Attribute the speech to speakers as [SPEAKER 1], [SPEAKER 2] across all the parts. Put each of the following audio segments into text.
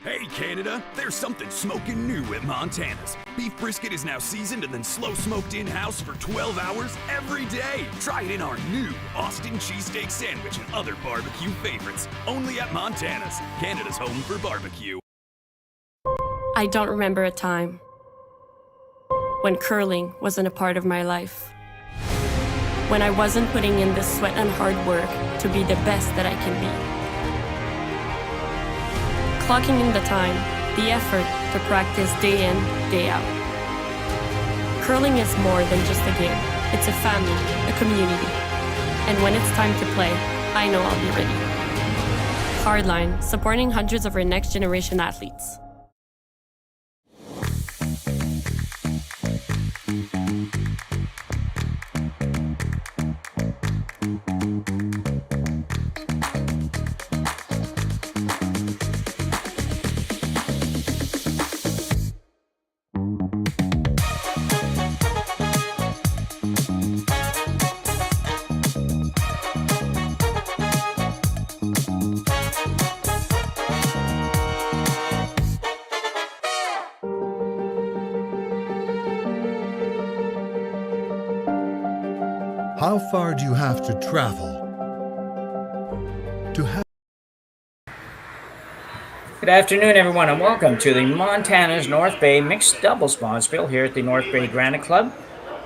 [SPEAKER 1] Hey Canada, there's something smoking new at Montana's. Beef brisket is now seasoned and then slow smoked in-house for 12 hours every day. Try it in our new Austin cheesesteak sandwich and other barbecue favorites. Only at Montana's, Canada's home for barbecue.
[SPEAKER 2] I don't remember a time when curling wasn't a part of my life. When I wasn't putting in the sweat and hard work to be the best that I can be. Clocking in the time, the effort to practice day in, day out. Curling is more than just a game. It's a family, a community. And when it's time to play, I know I'll be ready. Hardline, supporting hundreds of our next generation athletes.
[SPEAKER 3] How far do you have to travel to have?
[SPEAKER 4] Good afternoon, everyone, and welcome to the Montana's North Bay Mixed Doubles Bonspiel here at the North Bay Granite Club,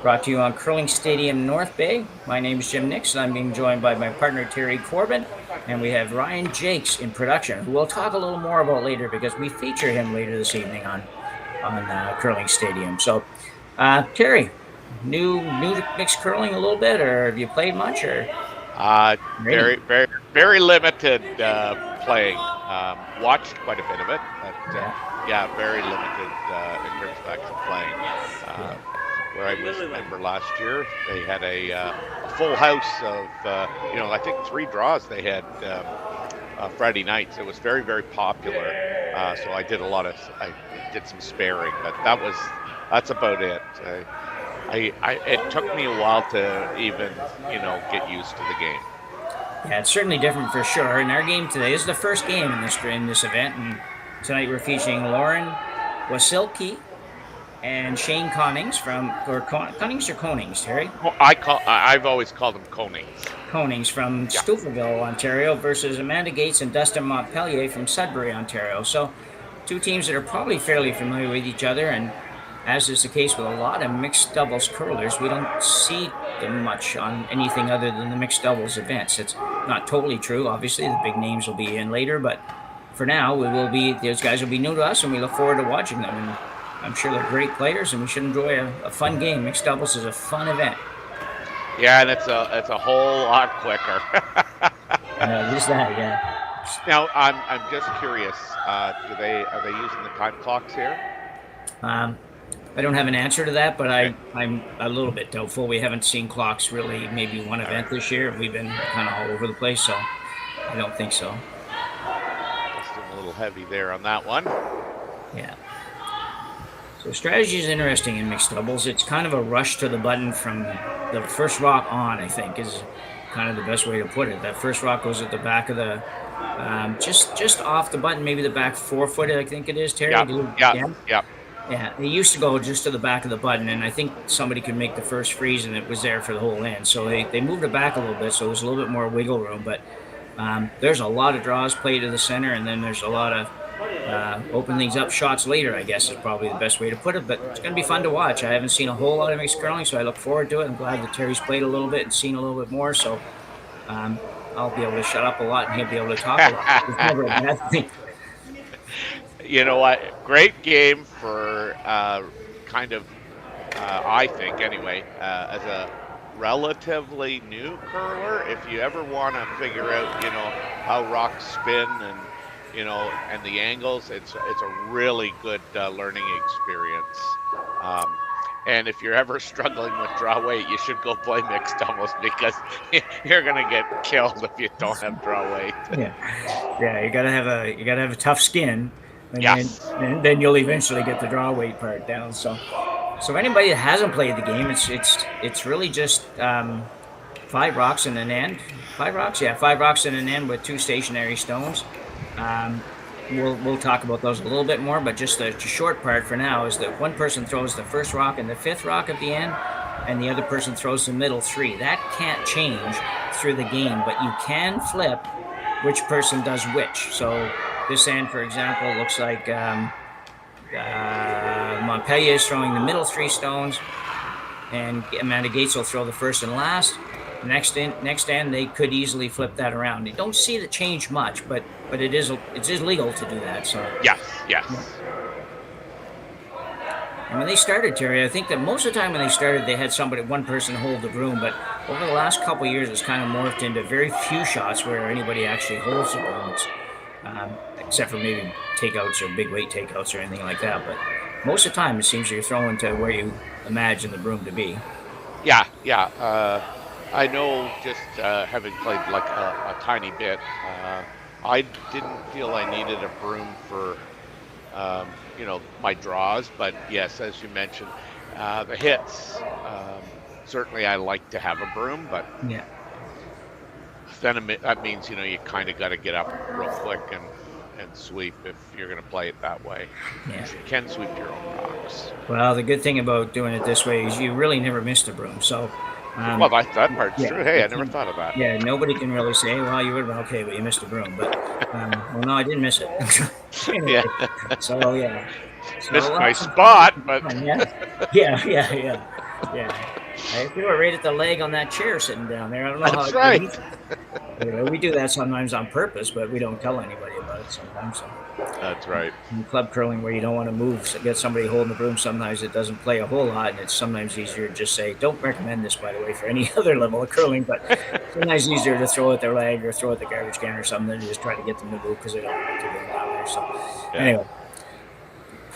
[SPEAKER 4] brought to you on Curling Stadium, North Bay. My name is Jim Nix, and I'm being joined by my partner, Terry Corbin, and we have Ryan Jacques in production, who we'll talk a little more about later because we feature him later this evening on Curling Stadium. So, Terry, new to mixed curling a little bit, or have you played much? Or
[SPEAKER 5] very limited playing. Watched quite a bit of it, but very limited in terms of actual playing. Where I was a member last year, they had a full house of I think 3 draws they had Friday nights. It was very, very popular. So I did some sparing, but that's about it. It took me a while to even, get used to the game.
[SPEAKER 4] Yeah, it's certainly different for sure. And our game today is the first game in this event, and tonight we're featuring Lauren Wasylkiw and Shane Konings Konings or Konings, Terry?
[SPEAKER 5] I've always called them Konings.
[SPEAKER 4] Konings from Stouffville, Ontario, versus Amanda Gates and Dustin Montpellier from Sudbury, Ontario. So, 2 teams that are probably fairly familiar with each other, and as is the case with a lot of mixed doubles curlers, we don't see them much on anything other than the mixed doubles events. It's not totally true. Obviously, the big names will be in later, but for now, those guys will be new to us, and we look forward to watching them. And I'm sure they're great players, and we should enjoy a fun game. Mixed doubles is a fun event.
[SPEAKER 5] Yeah, and it's a whole lot quicker.
[SPEAKER 4] Just that, yeah.
[SPEAKER 5] Now, I'm just curious. Are they using the time clocks here?
[SPEAKER 4] I don't have an answer to that, but I'm a little bit doubtful. We haven't seen clocks really, maybe one event this year. We've been kind of all over the place, so I don't think so.
[SPEAKER 5] Just a little heavy there on that one.
[SPEAKER 4] Yeah. So strategy is interesting in mixed doubles. It's kind of a rush to the button from the first rock on, I think, is kind of the best way to put it. That first rock goes at the back of the, just off the button, maybe the back 4-foot, I think it is, Terry? Yeah, it used to go just to the back of the button, and I think somebody could make the first freeze, and it was there for the whole end. So they moved it back a little bit, so there's a little bit more wiggle room. But there's a lot of draws played to the center, and then there's a lot of open things up shots later, I guess is probably the best way to put it. But it's going to be fun to watch. I haven't seen a whole lot of mixed curling, so I look forward to it. I'm glad that Terry's played a little bit and seen a little bit more, so I'll be able to shut up a lot, and he'll be able to talk a lot. It's never a bad thing.
[SPEAKER 5] You know what? Great game for I think anyway, as a relatively new curler. If you ever want to figure out, how rocks spin and the angles, it's a really good learning experience. And if you're ever struggling with draw weight, you should go play mixed doubles because you're gonna get killed if you don't have draw weight.
[SPEAKER 4] Yeah, you gotta have a tough skin. And
[SPEAKER 5] yes.
[SPEAKER 4] then you'll eventually get the draw weight part down. So anybody that hasn't played the game, it's really just 5 rocks and an end. 5 rocks, yeah, 5 rocks and an end with 2 stationary stones. we'll talk about those a little bit more, but just the short part for now is that one person throws the first rock and the fifth rock at the end, and the other person throws the middle three. That can't change through the game, but you can flip which person does which. So this end, for example, looks like Montpellier is throwing the middle three stones, and Amanda Gates will throw the first and last. Next end, they could easily flip that around. You don't see the change much, but it is legal to do that. So
[SPEAKER 5] Yes.
[SPEAKER 4] And when they started, Terry, I think that most of the time when they started, they had one person hold the broom. But over the last couple of years, it's kind of morphed into very few shots where anybody actually holds the brooms, except for maybe takeouts or big weight takeouts or anything like that. But most of the time, it seems you're throwing to where you imagine the broom to be.
[SPEAKER 5] Yeah. I know, just having played like a tiny bit, I didn't feel I needed a broom for my draws, but yes, as you mentioned, the hits, certainly I like to have a broom, but
[SPEAKER 4] yeah,
[SPEAKER 5] then that means you kind of got to get up real quick and sweep if you're going to play it that way.
[SPEAKER 4] Yeah.
[SPEAKER 5] You can sweep your own rocks.
[SPEAKER 4] Well, the good thing about doing it this way is you really never miss the broom. So
[SPEAKER 5] well, that part's true. Hey, I never thought of that.
[SPEAKER 4] Yeah, nobody can really say, well, you would have been okay, but you missed the broom. But, well, no, I didn't miss it. Anyway,
[SPEAKER 5] Yeah.
[SPEAKER 4] So, yeah. So,
[SPEAKER 5] missed my spot, but...
[SPEAKER 4] Yeah. I threw it right at the leg on that chair sitting down there. I don't know
[SPEAKER 5] That's
[SPEAKER 4] how.
[SPEAKER 5] right.
[SPEAKER 4] We do that sometimes on purpose, but we don't tell anybody about it sometimes. So.
[SPEAKER 5] That's right.
[SPEAKER 4] In club curling, where you don't want to move, get somebody holding the broom, sometimes it doesn't play a whole lot, and it's sometimes easier to just say, don't recommend this, by the way, for any other level of curling, but sometimes easier to throw at their leg or throw at the garbage can or something than to just try to get them to move because they don't want to get down there. So, Anyway.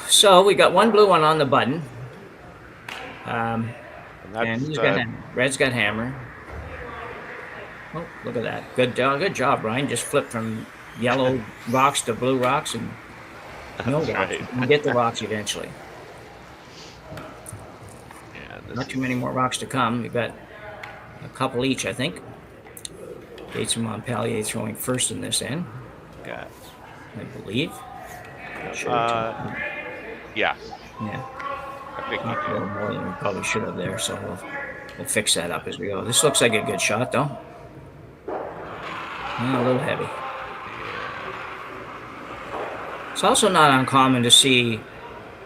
[SPEAKER 4] So, we got one blue one on the button. And he's got Red's got hammer. Oh, look at that. Good job, Brian. Just flipped from yellow rocks to blue rocks, and no rocks.
[SPEAKER 5] Right.
[SPEAKER 4] We'll get the rocks eventually.
[SPEAKER 5] Yeah,
[SPEAKER 4] Not too many more rocks to come. We've got a couple each, I think. Gates and Montpellier throwing first in this end.
[SPEAKER 5] Yeah.
[SPEAKER 4] I believe.
[SPEAKER 5] Yes.
[SPEAKER 4] Yeah.
[SPEAKER 5] I think
[SPEAKER 4] Not a little more than we probably should have there, so we'll fix that up as we go. This looks like a good shot, though. A little heavy. It's also not uncommon to see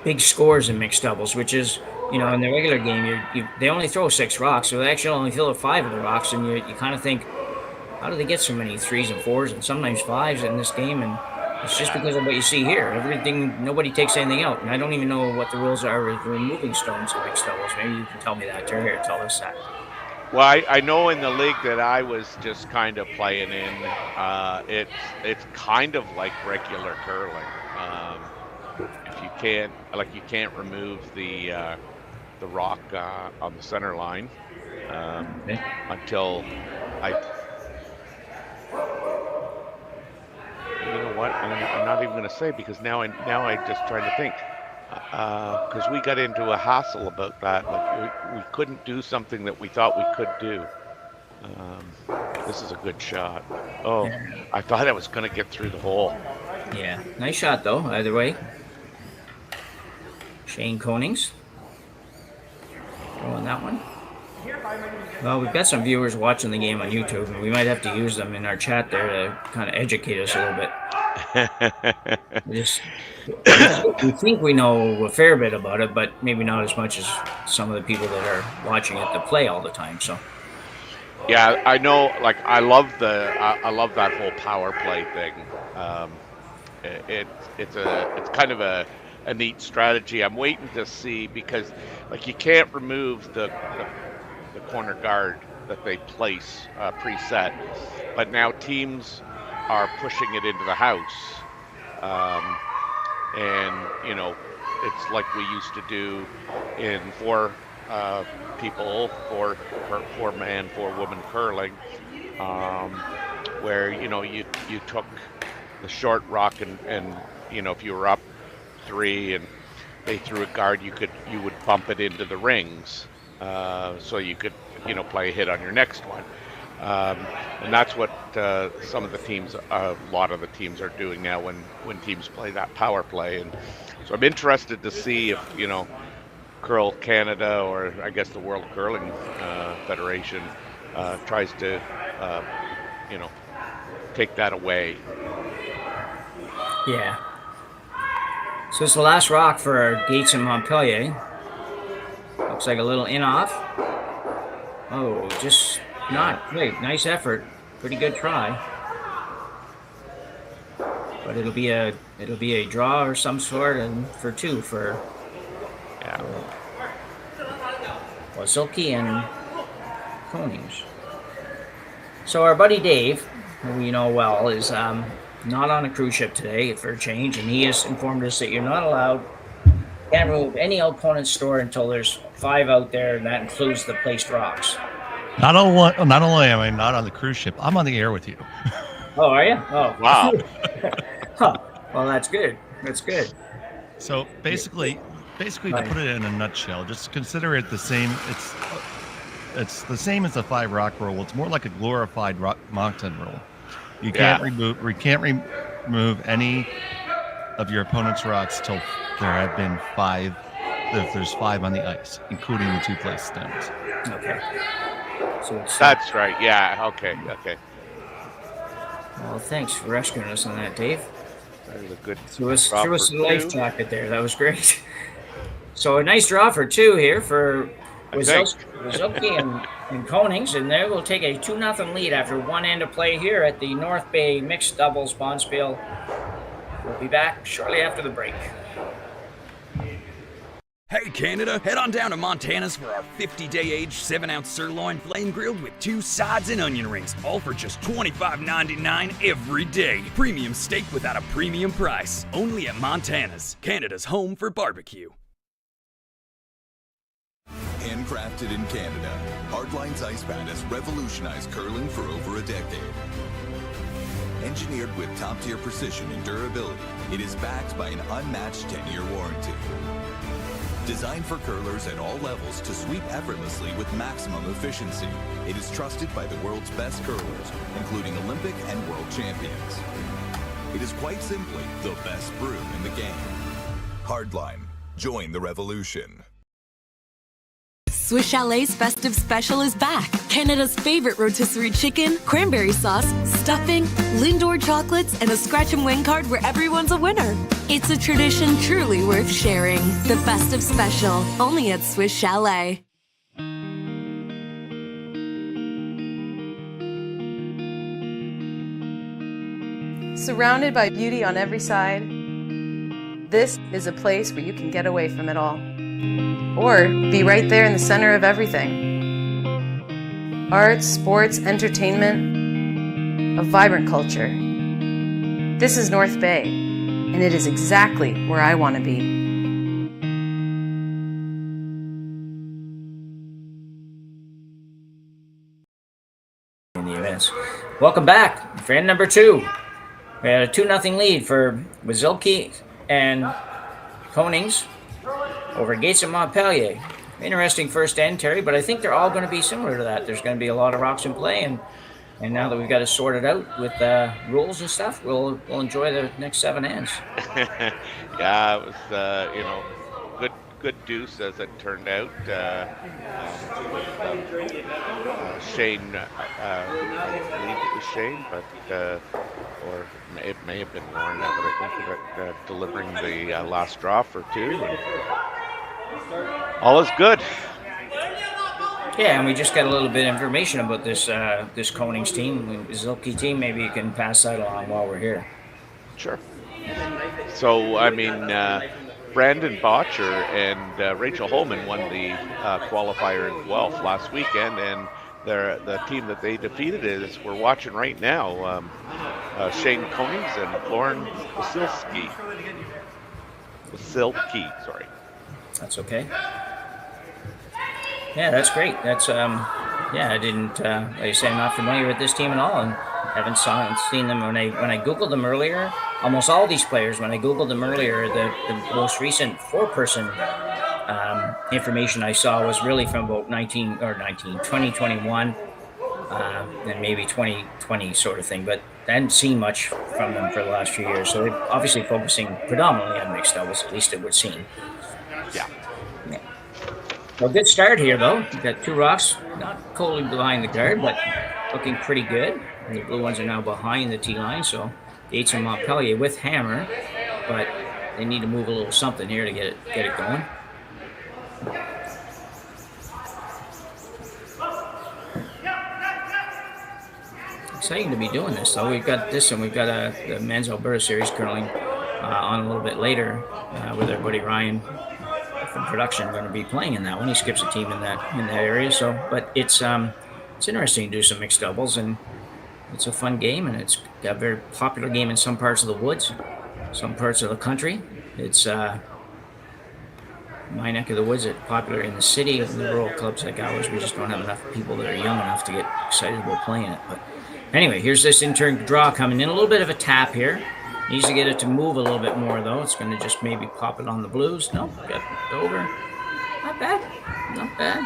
[SPEAKER 4] big scores in mixed doubles, which is, in the regular game, they only throw 6 rocks, so they actually only fill up 5 of the rocks, and you kind of think, how do they get so many 3s and 4s and sometimes 5s in this game? And it's just because of what you see here. Nobody takes anything out, and I don't even know what the rules are with removing stones in mixed doubles. Maybe you can tell me that, Terry, or tell us that.
[SPEAKER 5] Well, I know in the league that I was just kind of playing in, it's kind of like regular curling. If you can't remove the rock on the center line until you know what? I'm not even going to say, because now I just trying to think, because we got into a hassle about that. Like we couldn't do something that we thought we could do. This is a good shot. Oh, I thought I was going to get through the hole.
[SPEAKER 4] Yeah, nice shot though. Either way, Shane Konings throwing that one. Well, we've got some viewers watching the game on YouTube, and we might have to use them in our chat there to kind of educate us a little bit. We think we know a fair bit about it, but maybe not as much as some of the people that are watching it to play all the time. So,
[SPEAKER 5] yeah, I know. Like, I love that whole power play thing. It's kind of a neat strategy. I'm waiting to see, because like you can't remove the corner guard that they place preset, but now teams are pushing it into the house, and it's like we used to do in 4 man 4 woman curling, where you took the short rock and if you were up 3 and they threw a guard, you would bump it into the rings, so you could play a hit on your next one. And that's what some of the teams, a lot of the teams are doing now when teams play that power play. And so I'm interested to see if, Curl Canada, or I guess the World Curling Federation, tries to, take that away.
[SPEAKER 4] Yeah. So it's the last rock for Gates and Montpellier. Looks like a little in-off. Oh, just not great. Nice effort. Pretty good try. But it'll be a draw or some sort, and for two for Wasylkiw and Konings. So our buddy Dave, who we know well, is not on a cruise ship today for a change, and he has informed us that you're not allowed, can't remove any opponent's store until there's 5 out there, and that includes the placed rocks.
[SPEAKER 6] Not only am I not on the cruise ship, I'm on the air with you.
[SPEAKER 4] Oh, are you? Oh,
[SPEAKER 5] wow.
[SPEAKER 4] Huh. Well, that's good. That's good.
[SPEAKER 6] So basically,
[SPEAKER 4] Right.
[SPEAKER 6] to put it in a nutshell, just consider it the same. It's the same as the 5 rock roll. It's more like a glorified mountain roll. You can't remove any of your opponent's rocks till there have been 5. If there's 5 on the ice, including the 2 placed stones.
[SPEAKER 4] Okay. So it's,
[SPEAKER 5] That's right. Yeah. Okay.
[SPEAKER 4] well, thanks for rescuing us on that, Dave.
[SPEAKER 5] That was a good
[SPEAKER 4] Threw us
[SPEAKER 5] draw
[SPEAKER 4] the
[SPEAKER 5] for
[SPEAKER 4] life
[SPEAKER 5] 2.
[SPEAKER 4] jacket there. That was great. So a nice draw for 2 here for Wasylkiw and Konings, and they will take a 2-0 lead after 1 end of play here at the North Bay Mixed Doubles Bonspiel. We'll be back shortly after the break.
[SPEAKER 1] Hey Canada, head on down to Montana's for our 50-day aged 7-ounce sirloin flame grilled with 2 sides and onion rings, all for just $25.99 every day. Premium steak without a premium price. Only at Montana's, Canada's home for barbecue.
[SPEAKER 7] Handcrafted in Canada, Hardline's Ice Pad has revolutionized curling for over a decade. Engineered with top-tier precision and durability, it is backed by an unmatched 10-year warranty. Designed for curlers at all levels to sweep effortlessly with maximum efficiency, it is trusted by the world's best curlers, including Olympic and world champions. It is quite simply the best brew in the game. Hardline. Join the revolution.
[SPEAKER 8] Swiss Chalet's festive special is back. Canada's favorite rotisserie chicken, cranberry sauce, stuffing, Lindor chocolates, and a scratch and win card where everyone's a winner. It's a tradition truly worth sharing. The festive special, only at Swiss Chalet.
[SPEAKER 9] Surrounded by beauty on every side, this is a place where you can get away from it all. Or be right there in the center of everything. Arts, sports, entertainment, a vibrant culture. This is North Bay, and it is exactly where I want to be.
[SPEAKER 4] In the events. Welcome back, friend number 2. We had a 2-0 lead for Wasylkiw and Konings over Gates and Montpellier. Interesting first end, Terry, but I think they're all going to be similar to that. There's going to be a lot of rocks in play, and now that we've got it sorted out with rules and stuff, we'll enjoy the next 7 ends.
[SPEAKER 5] Yeah, it was good deuce as it turned out. Shane, I believe it was Shane, but or it may have been Warren now, but I think that delivering the last draw for 2. And all is good.
[SPEAKER 4] Yeah, and we just got a little bit of information about this this Konings team, Wasylkiw team. Maybe you can pass that along while we're here.
[SPEAKER 5] Sure. So, I mean, Brandon Botcher and Rachel Holman won the qualifier in Guelph last weekend, and the team that they defeated is we're watching right now. Shane Konings and Lauren Wasylkiw. Sorry.
[SPEAKER 4] That's okay. Yeah, that's great. That's I didn't like I say, I'm not familiar with this team at all, and haven't seen them when I googled them earlier. Almost all these players, when I googled them earlier, the most recent 4-person information I saw was really from about 2021. than maybe 2020 sort of thing. But I hadn't seen much from them for the last few years. So they're obviously focusing predominantly on mixed doubles, at least it would seem.
[SPEAKER 5] Yeah.
[SPEAKER 4] Well, good start here, though. You've got 2 rocks, not totally behind the guard, but looking pretty good. And the blue ones are now behind the tee line, so the 8s of Montpellier with hammer, but they need to move a little something here to get it going. Exciting to be doing this, though. We've got this, and we've got the men's Alberta Series curling on a little bit later with our buddy Ryan from production going to be playing in that one. He skips a team in that area. So, but it's interesting to do some mixed doubles, and it's a fun game, and it's a very popular game in some parts of the woods, some parts of the country. It's my neck of the woods. It's popular in the city. In the rural clubs like ours, we just don't have enough people that are young enough to get excited about playing it. But anyway, here's this in-turn draw coming in. A little bit of a tap here. Needs to get it to move a little bit more, though. It's going to just maybe pop it on the blues. No, got it over. Not bad. Not bad.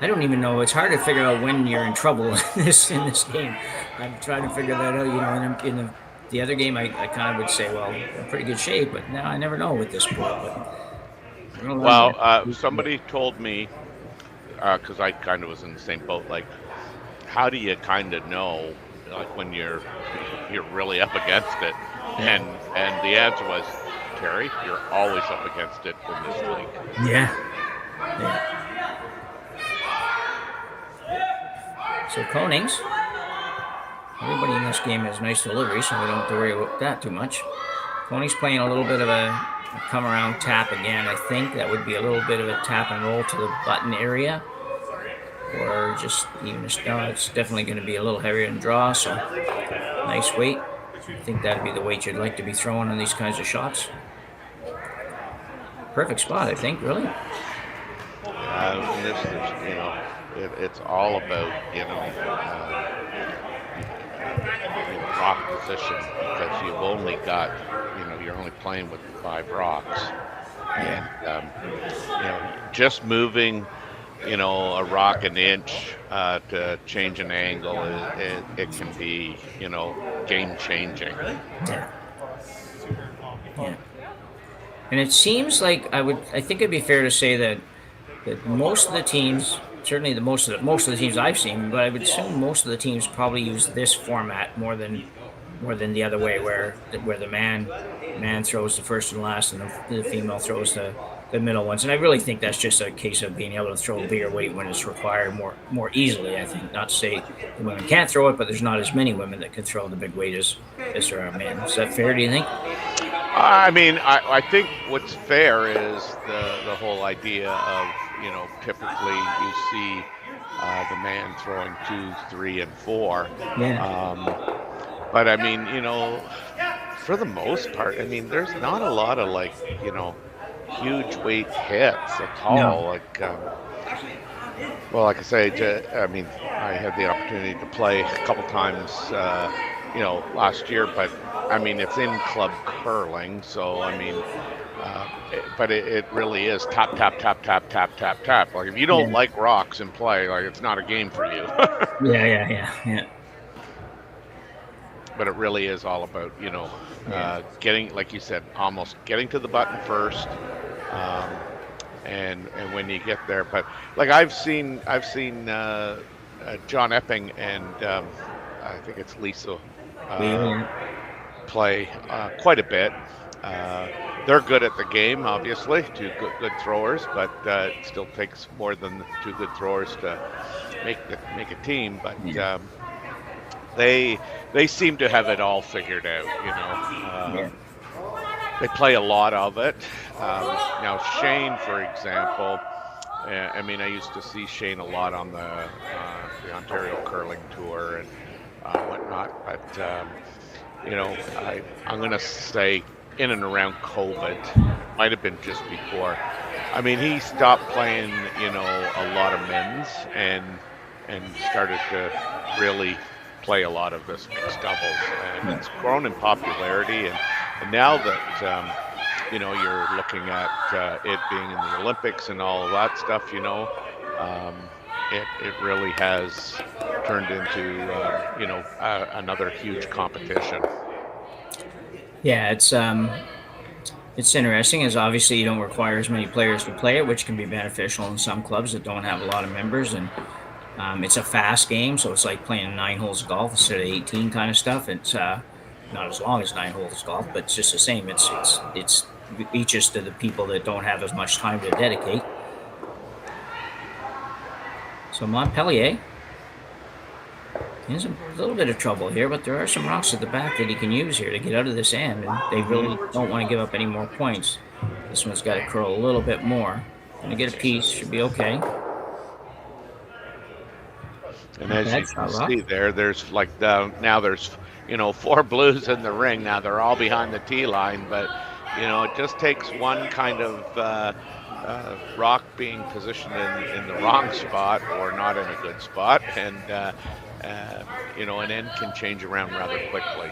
[SPEAKER 4] I don't even know. It's hard to figure out when you're in trouble in this game. I'm trying to figure that out. You know, in the other game, I kind of would say, well, I'm in pretty good shape, but now I never know with this sport.
[SPEAKER 5] Well, somebody told me, because I kind of was in the same boat, like, how do you kind of know, like, when you're really up against it? And the answer was, Terry, you're always up against it in this league.
[SPEAKER 4] Yeah. So Konings, everybody in this game has nice delivery, so we don't have to worry about that too much. Konings playing a little bit of a come around tap again. I think that would be a little bit of a tap and roll to the button area, or just even it's definitely going to be a little heavier than draw. So nice weight. I think that'd be the weight you'd like to be throwing on these kinds of shots. Perfect spot, I think. Really.
[SPEAKER 5] It's all about, rock position, because you've only got, you're only playing with 5 rocks. And, just moving, a rock an inch to change an angle, it can be, game changing.
[SPEAKER 4] Yeah. And it seems like I think it'd be fair to say that most of the teams, certainly most of the teams I've seen, but I would assume most of the teams probably use this format more than the other way, where the man throws the first and last, and the female throws the middle ones. And I really think that's just a case of being able to throw a bigger weight when it's required more easily. I think, not to say the women can't throw it, but there's not as many women that can throw the big weight as there are men. Is that fair, do you think?
[SPEAKER 5] I mean, I think what's fair is the whole idea of, typically you see the man throwing 2, 3, and 4.
[SPEAKER 4] Yeah.
[SPEAKER 5] But I mean, for the most part, I mean, there's not a lot of huge weight hits at all. No. Like I say, I mean, I had the opportunity to play a couple times, last year, but I mean, it's in club curling, so I mean, but it really is tap, tap, tap, tap, tap, tap, tap. Like, if you don't like rocks in play, like, it's not a game for you.
[SPEAKER 4] Yeah.
[SPEAKER 5] But it really is all about, getting, like you said, almost getting to the button first, and when you get there. But like I've seen John Epping and I think it's Lisa play quite a bit. They're good at the game, obviously, 2 good throwers, but it still takes more than 2 good throwers to make a team. But they seem to have it all figured out. They play a lot of it. Now Shane, for example, I mean, I used to see Shane a lot on the Ontario Curling Tour and whatnot, but I'm going to say in and around COVID, might have been just before. I mean, he stopped playing, a lot of men's and started to really play a lot of this mixed doubles, and it's grown in popularity. And now that you're looking at it being in the Olympics and all of that stuff, it really has turned into another huge competition.
[SPEAKER 4] Yeah, it's interesting, as obviously you don't require as many players to play it, which can be beneficial in some clubs that don't have a lot of members. And it's a fast game, so it's like playing 9 holes of golf instead of 18 kind of stuff. It's not as long as 9 holes of golf, but it's just the same. It's reaches to the people that don't have as much time to dedicate. So Montpellier is a little bit of trouble here, but there are some rocks at the back that he can use here to get out of this end, and they really don't want to give up any more points. This one's got to curl a little bit more. Gonna get a piece, should be okay.
[SPEAKER 5] And as you can see there's like now there's 4 blues in the ring. Now they're all behind the tee line, but it just takes one kind of rock being positioned in the wrong spot or not in a good spot, and an end can change around rather quickly.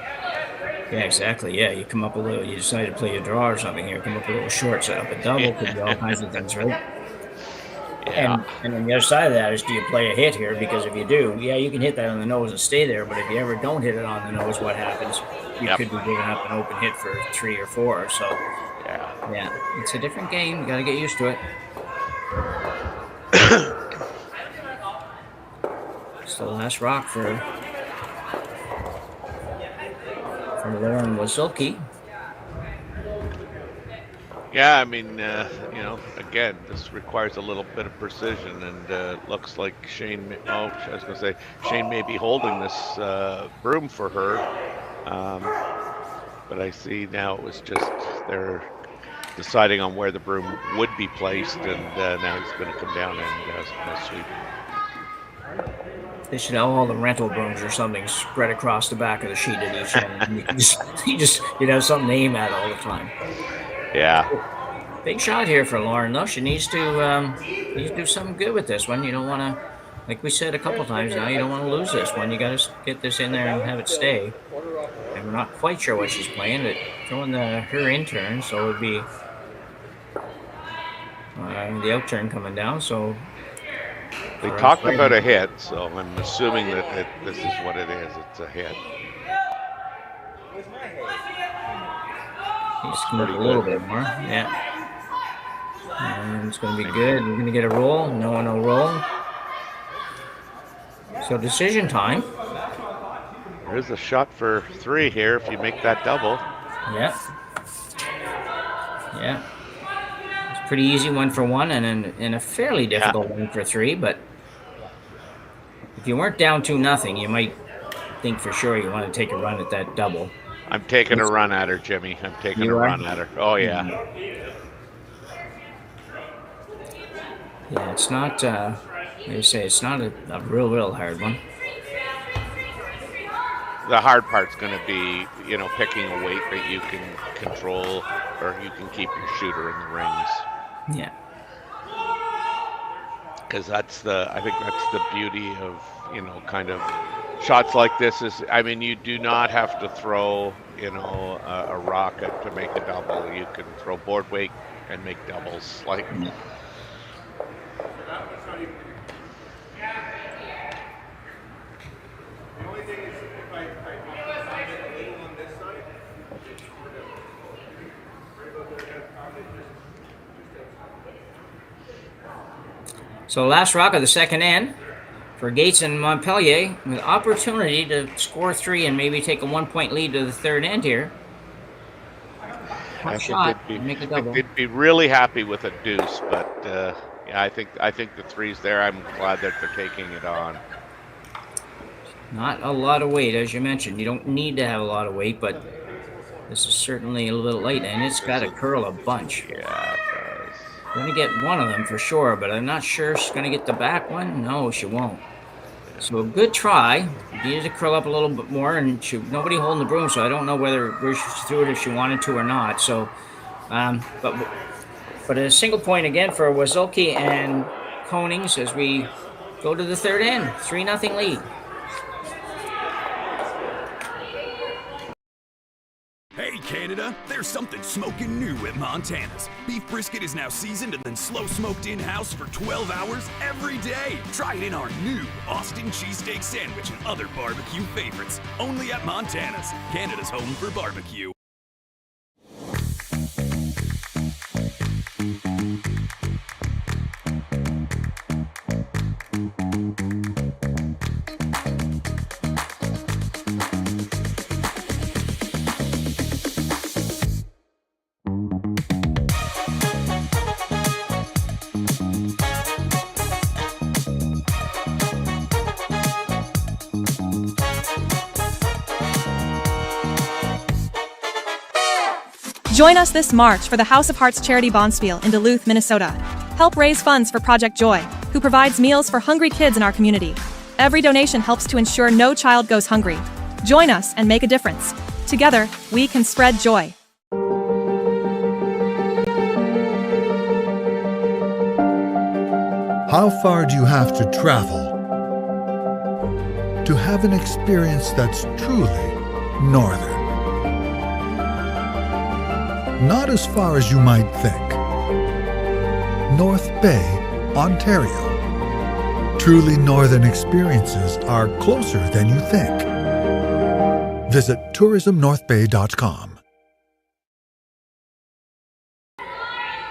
[SPEAKER 4] Yeah, exactly. Yeah, you come up a little, you decide to play a draw or something here, come up a little short, set up a double, could be all kinds of things, right? Yeah. And on the other side of that is, do you play a hit here? Because if you do, yeah, you can hit that on the nose and stay there, but if you ever don't hit it on the nose, what happens? You could be giving up an open hit for 3 or 4, so yeah, it's a different game. You got to get used to it. It's the last rock for Lauren Wasylkiw.
[SPEAKER 5] Yeah, I mean, again, this requires a little bit of precision, and looks like Shane. I was going to say Shane may be holding this broom for her, but I see now it was just they're deciding on where the broom would be placed, and now he's going to come down and sweep.
[SPEAKER 4] They should have all the rental brooms or something spread across the back of the sheet at each end. You'd have something to aim at all the time.
[SPEAKER 5] Yeah.
[SPEAKER 4] Big shot here for Lauren, though. She needs to do something good with this one. You don't want to, like we said a couple times now, you don't want to lose this one. You got to get this in there and have it stay. And we're not quite sure what she's playing, but throwing her in turn, so it would be the out turn coming down. So
[SPEAKER 5] they talked about a hit, so I'm assuming that this is what it is. It's a hit.
[SPEAKER 4] He's going to a little bit more, yeah. And it's going to be good. We're going to get a roll. No roll. So decision time.
[SPEAKER 5] There is a shot for 3 here if you make that double.
[SPEAKER 4] Yeah. Yeah. It's pretty easy 1 for 1 and a fairly difficult 1 for 3, but if you weren't down 2-0, you might think for sure you want to take a run at that double.
[SPEAKER 5] I'm taking a run at her, Jimmy. I'm taking a run at her. Oh, yeah.
[SPEAKER 4] Yeah, it's not, like you say, it's not a real hard one.
[SPEAKER 5] The hard part's going to be, picking a weight that you can control or you can keep your shooter in the rings.
[SPEAKER 4] Yeah.
[SPEAKER 5] Because I think that's the beauty of, kind of shots like this is, I mean, you do not have to throw, a rocket to make a double. You can throw board weight and make doubles.
[SPEAKER 4] So last rock of the second end for Gates and Montpellier, with opportunity to score 3 and maybe take a 1-point lead to the third end here.
[SPEAKER 5] They'd be really happy with a deuce, but I think the 3's there. I'm glad that they're taking it on.
[SPEAKER 4] Not a lot of weight, as you mentioned. You don't need to have a lot of weight, but this is certainly a little light, and it's got to curl a bunch.
[SPEAKER 5] Yeah, it does.
[SPEAKER 4] Going to get one of them for sure, but I'm not sure she's going to get the back one. No, she won't. So a good try. Needed to curl up a little bit more, and nobody holding the broom, so I don't know where she threw it if she wanted to or not. So, but a single point again for Wasylkiw and Konings as we go to the third end. 3-0 lead.
[SPEAKER 1] Hey Canada, Canada? There's something smoking new at Montana's. Beef brisket is now seasoned and then slow smoked in-house for 12 hours every day. Try it in our new Austin cheesesteak sandwich and other barbecue favorites. Only at Montana's, Canada's home for barbecue.
[SPEAKER 10] Join us this March for the House of Hearts Charity Bonspiel in Duluth, Minnesota. Help raise funds for Project Joy, who provides meals for hungry kids in our community. Every donation helps to ensure no child goes hungry. Join us and make a difference. Together, we can spread joy.
[SPEAKER 3] How far do you have to travel to have an experience that's truly northern? Not as far as you might think. North Bay, Ontario. Truly northern experiences are closer than you think. Visit tourismnorthbay.com.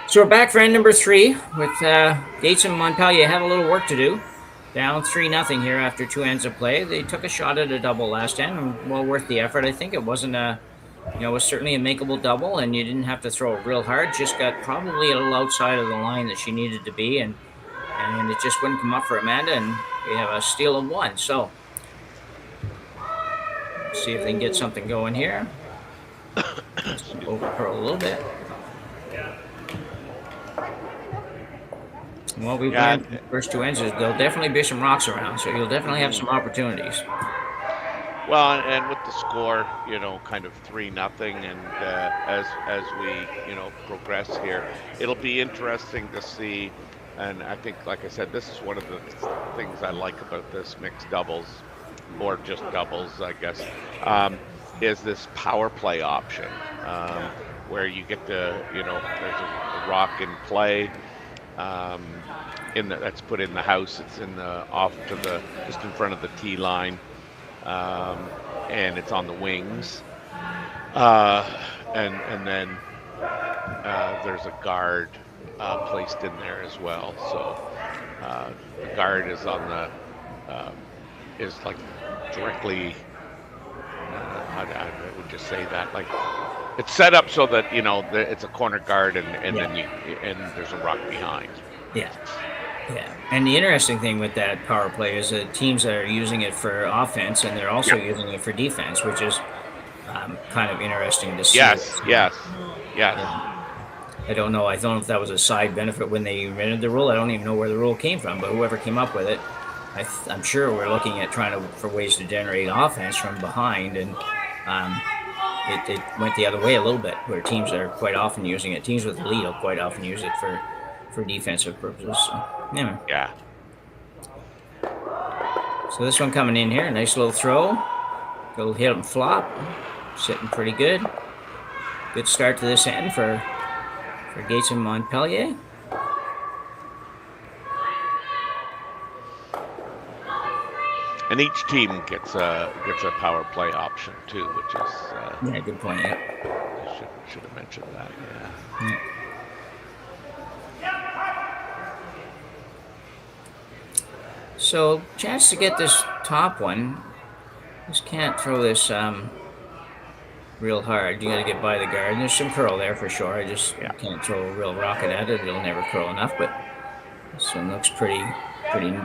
[SPEAKER 4] So we're back for end number 3 with Gates and Montpellier. Have a little work to do. Down 3-0 here after 2 ends of play. They took a shot at a double last end, and well worth the effort. I think it wasn't it was certainly a makeable double, and you didn't have to throw it real hard. Just got probably a little outside of the line that she needed to be, and it just wouldn't come up for Amanda, and we have a steal of 1. So let's see if they can get something going here. Over curl a little bit. Well, we've learned the first 2 ends. There'll definitely be some rocks around, so you'll definitely have some opportunities.
[SPEAKER 5] Well, and with the score, kind of 3-0, and as we, progress here, it'll be interesting to see. And I think, like I said, this is one of the things I like about this mixed doubles, or just doubles, I guess, is this power play option, where you get to, there's a rock in play. That's put in the house. It's in the just in front of the tee line. And it's on the wings, and then there's a guard placed in there as well. So the guard is on the is like directly. I would just say that, like, it's set up so that it's a corner guard, and then there's a rock behind.
[SPEAKER 4] Yeah. Yeah, and the interesting thing with that power play is that teams are using it for offense, and they're also using it for defense, which is kind of interesting to see.
[SPEAKER 5] Yes.
[SPEAKER 4] I don't know. I don't know if that was a side benefit when they invented the rule. I don't even know where the rule came from, but whoever came up with it, I'm sure we're looking at for ways to generate offense from behind, and it went the other way a little bit, where teams are quite often using it. Teams with the lead will quite often use it for defensive purposes. So, anyway.
[SPEAKER 5] Yeah.
[SPEAKER 4] So this one coming in here, nice little throw. Go hit and flop. Sitting pretty good. Good start to this end for Gates and Montpellier.
[SPEAKER 5] And each team gets a power play option too, which is
[SPEAKER 4] yeah, good point. Yeah.
[SPEAKER 5] I should have mentioned that. Yeah.
[SPEAKER 4] So, chance to get this top one. Just can't throw this real hard. You got to get by the guard. And there's some curl there for sure. I just can't throw a real rocket at it. It'll never curl enough. But this one looks pretty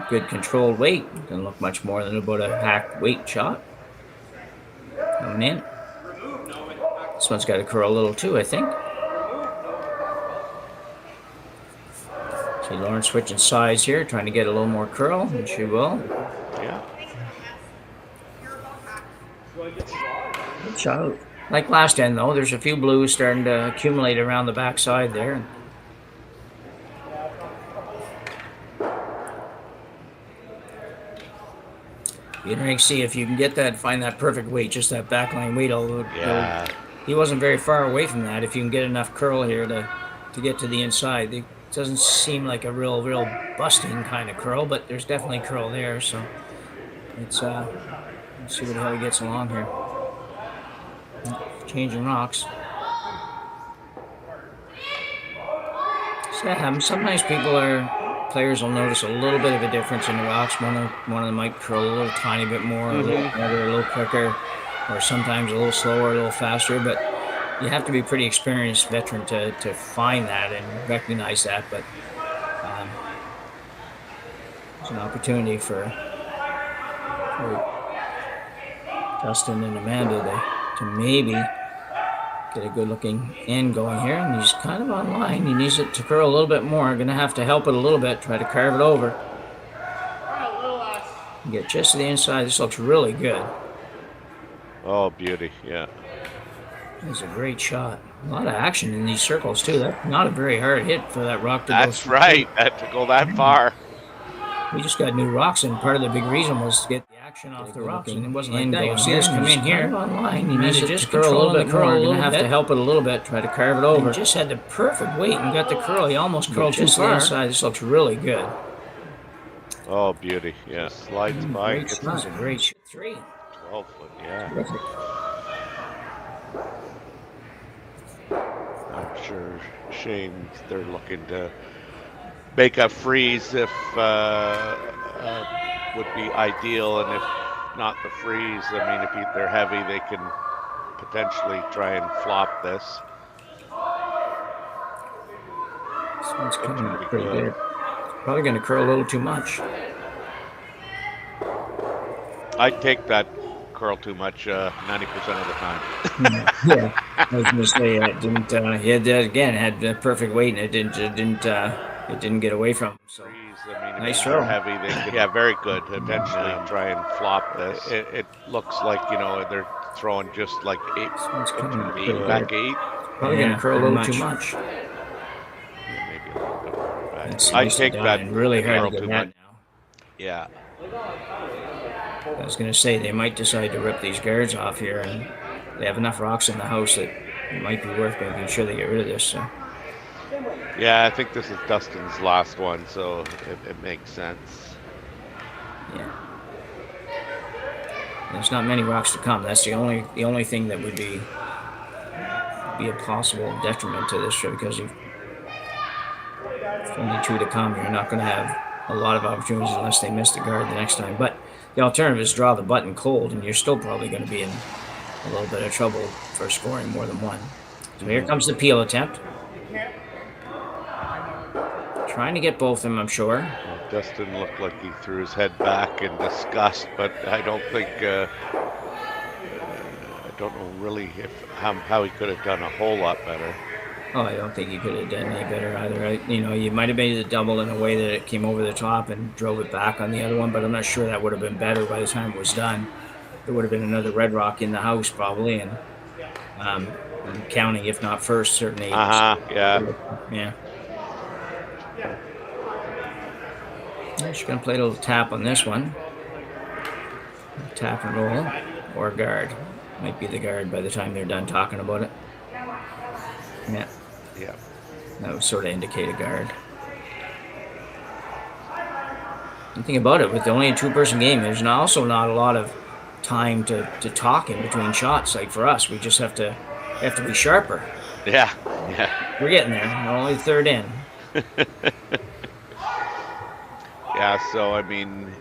[SPEAKER 4] good controlled weight. Doesn't look much more than about a hack weight shot. Coming in. This one's got to curl a little too, I think. See Lauren switching sides here, trying to get a little more curl, and she will.
[SPEAKER 5] Yeah.
[SPEAKER 4] Good shot. Like last end, though, there's a few blues starting to accumulate around the backside there. Be interesting to see if you can get that, find that perfect weight, just that backline weight. Although he wasn't very far away from that. If you can get enough curl here to get to the inside, it doesn't seem like a real busting kind of curl, but there's definitely curl there. So it's let's see how he gets along here. Changing rocks. So that happens. Sometimes players will notice a little bit of a difference in the rocks. One of them might curl a little tiny bit more, a little better, a little quicker, or sometimes a little slower, a little faster. But you have to be a pretty experienced veteran to find that and recognize that. But it's an opportunity for Dustin and Amanda to maybe get a good-looking end going here, and he's kind of on line. He needs it to curl a little bit more. Going to have to help it a little bit, try to carve it over. Get just to the inside. This looks really good.
[SPEAKER 5] Oh, beauty, yeah.
[SPEAKER 4] That's a great shot. A lot of action in these circles, too. That's not a very hard hit for that rock to go.
[SPEAKER 5] That's right, to go that far.
[SPEAKER 4] We just got new rocks, and part of the big reason was to get the action off the rocks, and it wasn't like that. You'll see this come in here online. You need to just curl a little bit more. You're going to have to help it a little bit, try to carve it over. He just had the perfect weight and got the curl. He almost curled too far. Inside. This looks really good.
[SPEAKER 5] Oh, beauty. Yeah, slides by.
[SPEAKER 4] This is a great shot. 3.
[SPEAKER 5] 12 foot, yeah.
[SPEAKER 4] Terrific.
[SPEAKER 5] I'm sure Shane, they're looking to make a freeze if would be ideal, and if not the freeze, I mean, if they're heavy, they can potentially try and flop this.
[SPEAKER 4] This one's coming up pretty good. Probably going to curl a little too much.
[SPEAKER 5] I'd take that curl too much 90% of the time.
[SPEAKER 4] Yeah, I was going to say it didn't. He had had the perfect weight, and it didn't get away from him. So.
[SPEAKER 5] I mean,
[SPEAKER 4] nice
[SPEAKER 5] if
[SPEAKER 4] throw.
[SPEAKER 5] they're heavy, they could, yeah, very good. Eventually try and flop this. It looks like, they're throwing just like 8, back 8.
[SPEAKER 4] Probably going to curl a little too much.
[SPEAKER 5] Yeah, maybe a little bit more back.
[SPEAKER 4] I take that really hard to get that now.
[SPEAKER 5] Yeah.
[SPEAKER 4] I was going to say, they might decide to rip these guards off here, and they have enough rocks in the house that it might be worth making sure they get rid of this. So.
[SPEAKER 5] Yeah, I think this is Dustin's last one, so it makes sense.
[SPEAKER 4] Yeah. There's not many rocks to come. That's the only thing that would be a possible detriment to this trip, because if only 2 to come, you're not going to have a lot of opportunities unless they miss the guard the next time. But the alternative is draw the button cold, and you're still probably going to be in a little bit of trouble for scoring more than one. So here comes the peel attempt. Trying to get both of them, I'm sure.
[SPEAKER 5] Well, Dustin looked like he threw his head back in disgust, but I don't think I don't know really how he could have done a whole lot better.
[SPEAKER 4] Oh, I don't think he could have done any better either. You might have made the double in a way that it came over the top and drove it back on the other one, but I'm not sure that would have been better by the time it was done. There would have been another red rock in the house probably, and counting, if not first, certainly.
[SPEAKER 5] Yeah.
[SPEAKER 4] Yeah. She's going to play a little tap on this one. Tap and roll, or guard. Might be the guard by the time they're done talking about it. Yeah.
[SPEAKER 5] Yeah.
[SPEAKER 4] That would sort of indicate a guard. The thing about it, with only a 2-person game, there's also not a lot of time to talk in between shots. Like for us, we just have to be sharper.
[SPEAKER 5] Yeah.
[SPEAKER 4] We're getting there. We're only the 3rd in.
[SPEAKER 5] Yeah, so I mean,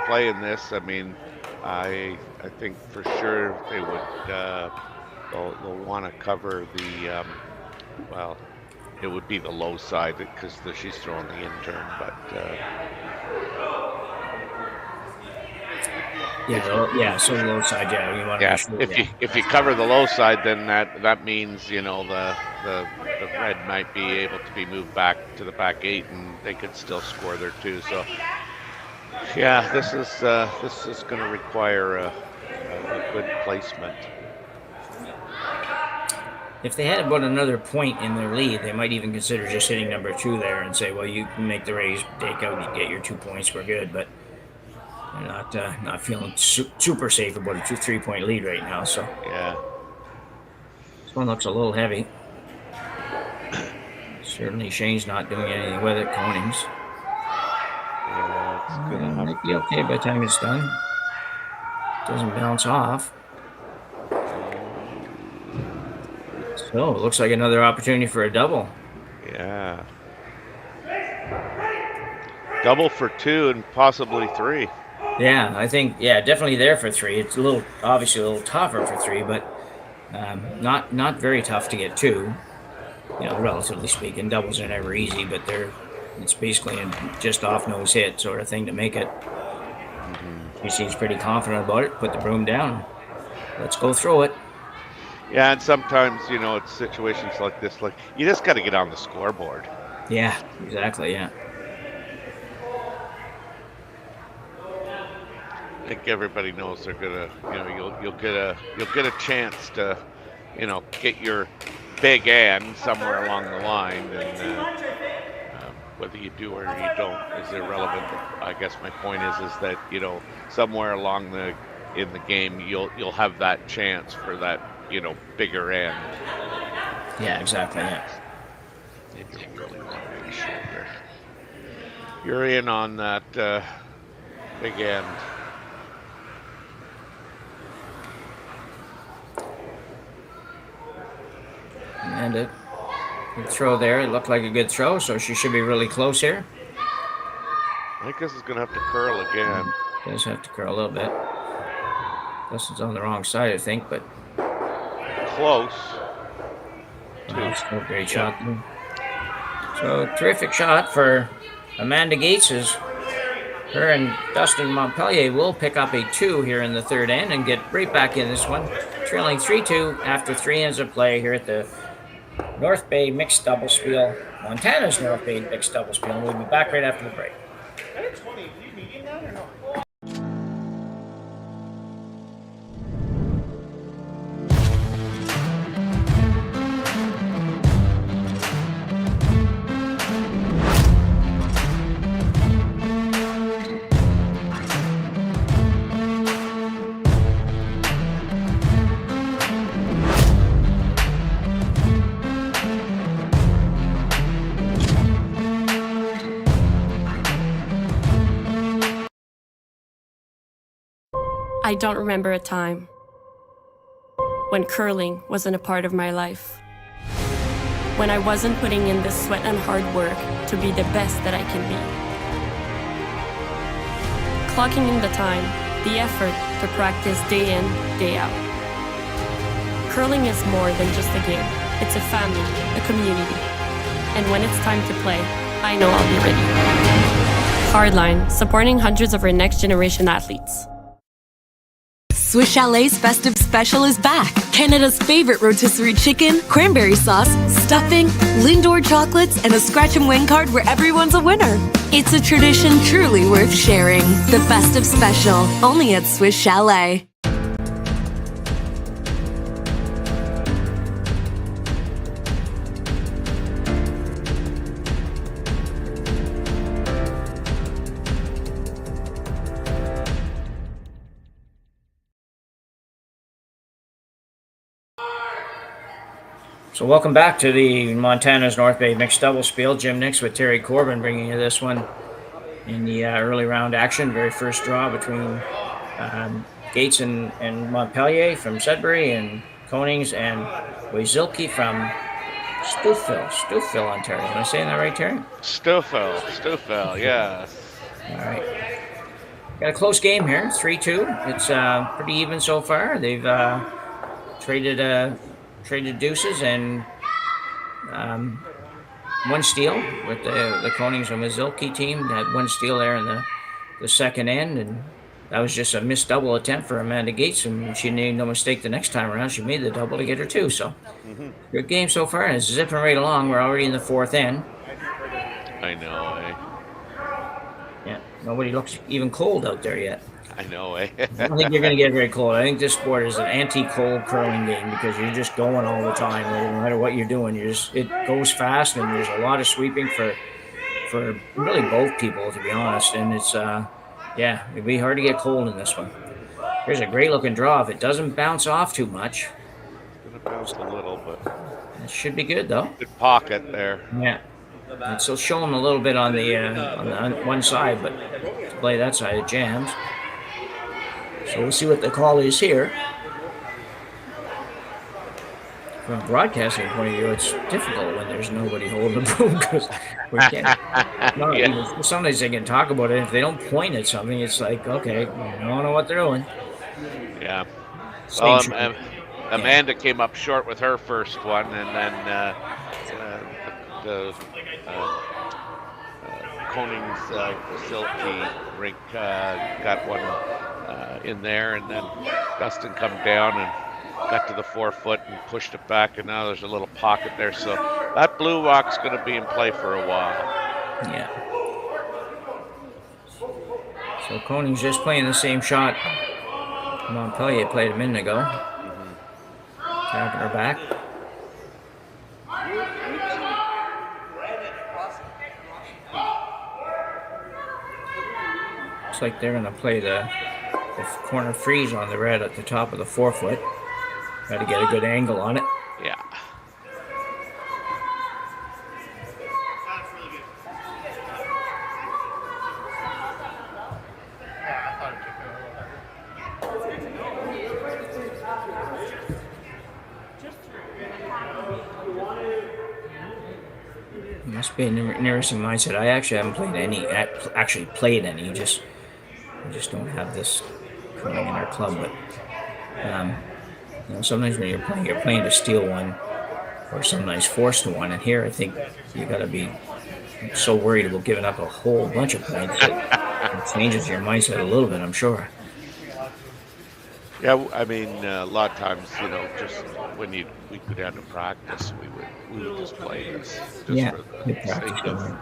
[SPEAKER 5] playing this, I mean, I think for sure they would they'll want to cover the well, it would be the low side because she's throwing the intern, but
[SPEAKER 4] so the low side, yeah, you want to sure,
[SPEAKER 5] if you cover the low side, then that means the red might be able to be moved back to the back 8, and they could still score there too. So yeah, this is going to require a good placement.
[SPEAKER 4] If they had about another point in their lead, they might even consider just hitting number 2 there and say, well, you can make the raise, take out, you get your 2 points, we're good. But they're not feeling super safe about a 3-point lead right now. So
[SPEAKER 5] yeah.
[SPEAKER 4] This one looks a little heavy. Certainly Shane's not doing anything with it, Konings.
[SPEAKER 5] Yeah, it's gonna have
[SPEAKER 4] might be okay by the time it's done. Doesn't bounce off. So, it looks like another opportunity for a double.
[SPEAKER 5] Yeah. Double for 2 and possibly 3.
[SPEAKER 4] Yeah, I think, definitely there for 3. It's obviously a little tougher for 3, but not very tough to get 2. Relatively speaking, doubles are never easy, but it's basically a just off nose hit sort of thing to make it. He seems pretty confident about it. Put the broom down. Let's go through it.
[SPEAKER 5] Yeah, and sometimes, it's situations like this, like, you just got to get on the scoreboard.
[SPEAKER 4] Yeah, exactly, yeah.
[SPEAKER 5] I think everybody knows they're gonna, you'll get a chance to, get your big end somewhere along the line, and whether you do or you don't is irrelevant. I guess my point is that somewhere along in the game you'll have that chance for that bigger end.
[SPEAKER 4] Yeah, exactly. Yeah.
[SPEAKER 5] You don't really want to be sure you're in on that big end.
[SPEAKER 4] And a good throw there. It looked like a good throw, so she should be really close here.
[SPEAKER 5] I think this is going to have to curl again.
[SPEAKER 4] Does have to curl a little bit. Dustin's on the wrong side, I think, but
[SPEAKER 5] close.
[SPEAKER 4] Still a great shot. So terrific shot for Amanda Gates. Her and Dustin Montpellier will pick up a 2 here in the third end and get right back in this one, trailing 3-2 after 3 ends of play here at the North Bay Mixed Double Spiel, Montana's North Bay Mixed Double Spiel. And we'll be back right after the break.
[SPEAKER 2] I don't remember a time when curling wasn't a part of my life. When I wasn't putting in the sweat and hard work to be the best that I can be. Clocking in the time, the effort to practice day in, day out. Curling is more than just a game. It's a family, a community. And when it's time to play, I know I'll be ready. Hardline, supporting hundreds of our next generation athletes.
[SPEAKER 8] Swiss Chalet's festive special is back. Canada's favorite rotisserie chicken, cranberry sauce, stuffing, Lindor chocolates, and a scratch and win card where everyone's a winner. It's a tradition truly worth sharing. The festive special, only at Swiss Chalet.
[SPEAKER 4] So welcome back to the Montana's North Bay Mixed Double Spiel. Jim Nix with Terry Corbin bringing you this one in the early round action. Very first draw between Gates and Montpellier from Sudbury, and Konings and Wasylkiw from Stouffville, Ontario. Am I saying that right, Terry?
[SPEAKER 5] Stouffville, yes.
[SPEAKER 4] All right. Got a close game here, 3-2. It's pretty even so far. They've traded deuces and one steal with the Konings and Wasylkiw team. Had one steal there in the second end, and that was just a missed double attempt for Amanda Gates, and she made no mistake the next time around. She made the double to get her 2. So good game so far, and it's zipping right along. We're already in the fourth end.
[SPEAKER 5] I know, eh?
[SPEAKER 4] Yeah, nobody looks even cold out there yet.
[SPEAKER 5] I know, eh?
[SPEAKER 4] I don't think you're going to get very cold. I think this sport is an anti-cold curling game because you're just going all the time. No matter what you're doing, it goes fast, and there's a lot of sweeping for really both people, to be honest. And it's it'd be hard to get cold in this one. Here's a great looking draw. If it doesn't bounce off too much,
[SPEAKER 5] It's gonna bounced a little, but
[SPEAKER 4] It should be good though.
[SPEAKER 5] good pocket there.
[SPEAKER 4] Yeah. It's still showing a little bit on the one side, but to play that side it jams. So we'll see what the call is here. From a broadcasting point of view, it's difficult when there's nobody holding the broom because we can't. Sometimes they can talk about it. If they don't point at something, it's like, okay, I don't know what they're doing.
[SPEAKER 5] Yeah. Well, Amanda came up short with her first one, and then the Konings Wasylkiw rink got one in there, and then Dustin come down and got to the 4 foot and pushed it back, and now there's a little pocket there. So that blue rock's going to be in play for a while.
[SPEAKER 4] Yeah. So Konings just playing the same shot Montpellier played a minute ago. Tapping her back. Looks like they're going to play the corner freeze on the red at the top of the 4 foot. Got to get a good angle on it.
[SPEAKER 5] Yeah.
[SPEAKER 4] Must be an interesting mindset. I actually haven't played any. I just don't have this curling in our club. But sometimes when you're playing to steal one, or sometimes forced to one. And here, I think you got to be so worried about giving up a whole bunch of points that it changes your mindset a little bit, I'm sure.
[SPEAKER 5] Yeah, I mean, a lot of times, just when we'd go down to practice, we would just play this just for the sake of,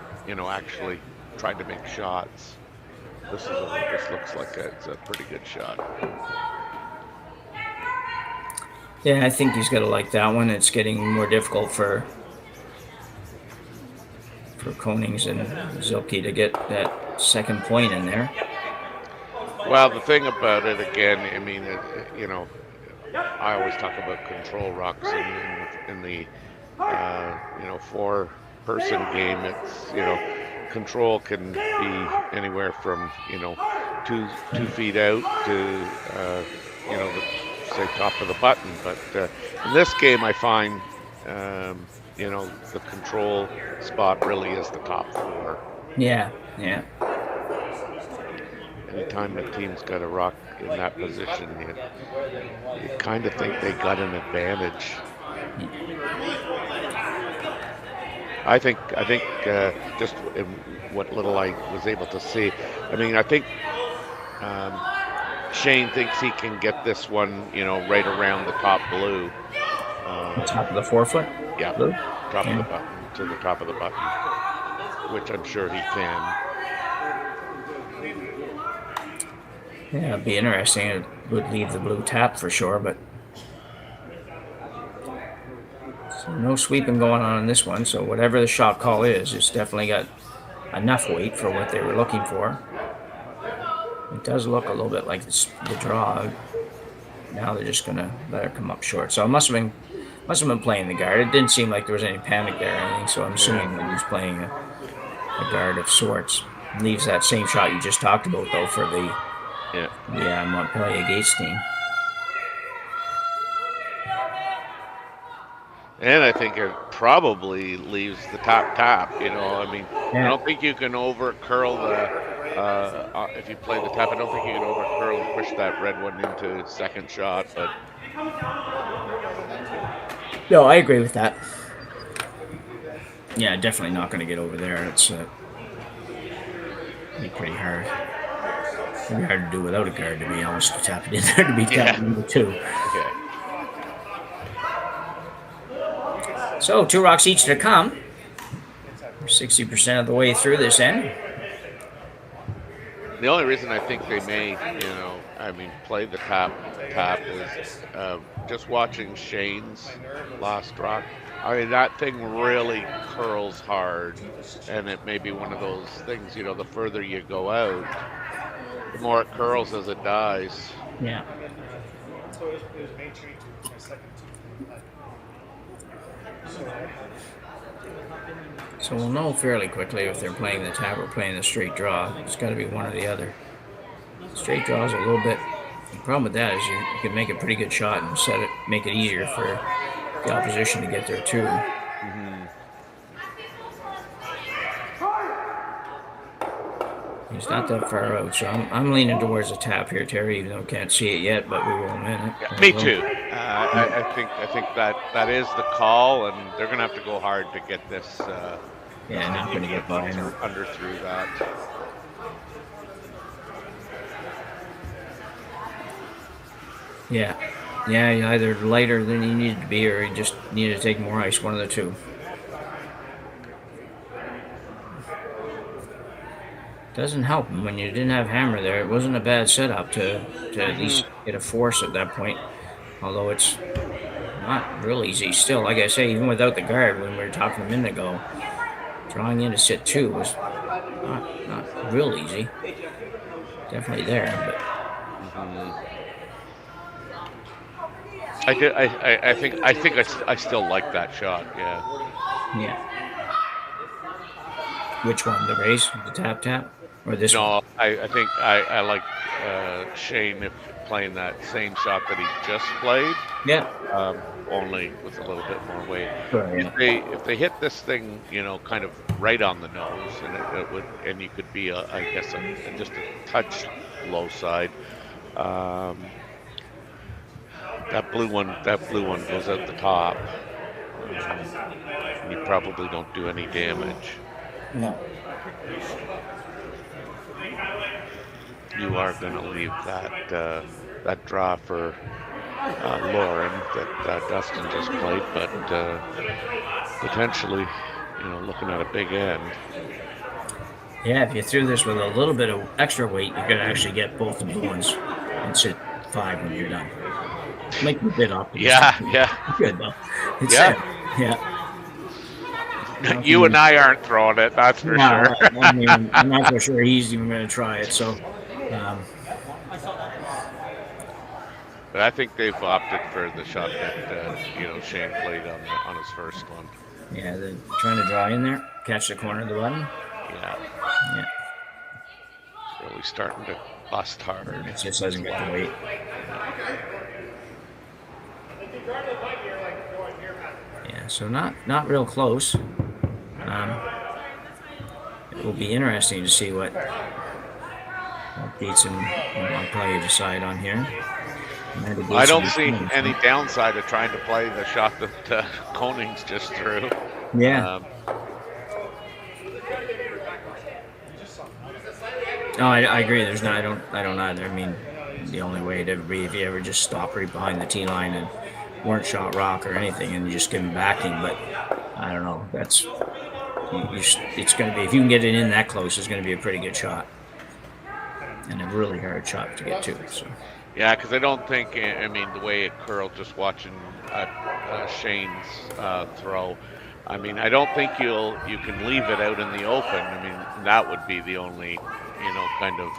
[SPEAKER 5] actually trying to make shots. This looks like it's a pretty good shot.
[SPEAKER 4] Yeah, I think he's got to like that one. It's getting more difficult for Konings and Wasylkiw to get that second point in there.
[SPEAKER 5] Well, the thing about it, again, I mean, I always talk about control rocks in the 4-person game. It's, control can be anywhere from, 2 feet out to, say top of the button. But in this game, I find, the control spot really is the top 4.
[SPEAKER 4] Yeah.
[SPEAKER 5] Anytime the team's got a rock in that position, you kind of think they got an advantage. I think just in what little I was able to see, I mean, I think Shane thinks he can get this one, right around the top blue.
[SPEAKER 4] Top of the 4 foot?
[SPEAKER 5] Yeah,
[SPEAKER 4] blue?
[SPEAKER 5] Top of the button, to the top of the button, which I'm sure he can.
[SPEAKER 4] Yeah, it'd be interesting. It would leave the blue tap for sure, but so no sweeping going on in this one. So whatever the shot call is, it's definitely got enough weight for what they were looking for. It does look a little bit like the draw. Now they're just gonna let her come up short. So it must have been playing the guard. It didn't seem like there was any panic there or anything. So I'm assuming that he's playing a guard of sorts. Leaves that same shot you just talked about though for the Montpellier Gates team.
[SPEAKER 5] And I think it probably leaves the top. I mean, I don't think you can over curl if you play the top. I don't think you can over curl and push that red one into second shot. But
[SPEAKER 4] no, I agree with that. Yeah, definitely not going to get over there. It's be pretty hard. Pretty hard to do without a guard, to be honest, to tap it in there to be tap number 2.
[SPEAKER 5] Okay.
[SPEAKER 4] So 2 rocks each to come. We're 60% of the way through this end.
[SPEAKER 5] The only reason I think they may, play the top is just watching Shane's last rock. I mean, that thing really curls hard, and it may be one of those things, the further you go out, the more it curls as it dies.
[SPEAKER 4] Yeah. So we'll know fairly quickly if they're playing the tap or playing the straight draw. It's got to be one or the other. Straight draw is a little bit. The problem with that is you can make a pretty good shot and make it easier for the opposition to get there too. He's not that far out, so I'm leaning towards the tap here, Terry. Even though I can't see it yet, but we will in a minute.
[SPEAKER 5] Yeah, me too. I think that is the call, and they're going to have to go hard to get this.
[SPEAKER 4] Not going to get by
[SPEAKER 5] under through that.
[SPEAKER 4] Yeah, you're either lighter than you needed to be, or you just need to take more ice. One of the two. Doesn't help him when you didn't have hammer there. It wasn't a bad setup to at least get a force at that point. Although it's not real easy still. Like I say, even without the guard, when we were talking a minute ago, drawing in to sit 2 was not real easy. Definitely there, but.
[SPEAKER 5] I think I still like that shot.
[SPEAKER 4] Yeah. Which one? The raise, the tap, or this one?
[SPEAKER 5] No, I think I like Shane playing that same shot that he just played.
[SPEAKER 4] Yeah.
[SPEAKER 5] Only with a little bit more weight.
[SPEAKER 4] Sure, yeah.
[SPEAKER 5] If they hit this thing, kind of right on the nose, and it would, and you could be I guess just a touch low side. That blue one goes out the top. You probably don't do any damage.
[SPEAKER 4] No.
[SPEAKER 5] You are going to leave that draw for Lauren that Dustin just played, but potentially, looking at a big end.
[SPEAKER 4] Yeah, if you threw this with a little bit of extra weight, you could actually get both the blue ones and sit 5 when you're done. Make me a bit optimistic.
[SPEAKER 5] Yeah.
[SPEAKER 4] Good though. It's
[SPEAKER 5] yeah. You and I aren't throwing it, that's for sure.
[SPEAKER 4] I'm not so sure he's even going to try it. So,
[SPEAKER 5] but I think they've opted for the shot that Shane played on his first one.
[SPEAKER 4] Yeah, they're trying to draw in there, catch the corner of the button.
[SPEAKER 5] Yeah. Really starting to bust hard.
[SPEAKER 4] It just doesn't get the weight. Yeah, so not real close. It will be interesting to see what Beats and Montpellier decide on here.
[SPEAKER 5] I don't see any downside of trying to play the shot that Konings just threw.
[SPEAKER 4] Yeah. No, I agree. There's not. I don't either. I mean, the only way to be if you ever just stop right behind the tee line and weren't shot rock or anything, and you just give them backing. But I don't know. That's it's going to be, if you can get it in that close, it's going to be a pretty good shot, and a really hard shot to get to. So.
[SPEAKER 5] Yeah, because I don't think. I mean, the way it curled, just watching Shane's throw. I mean, I don't think you can leave it out in the open. I mean, that would be the only, kind of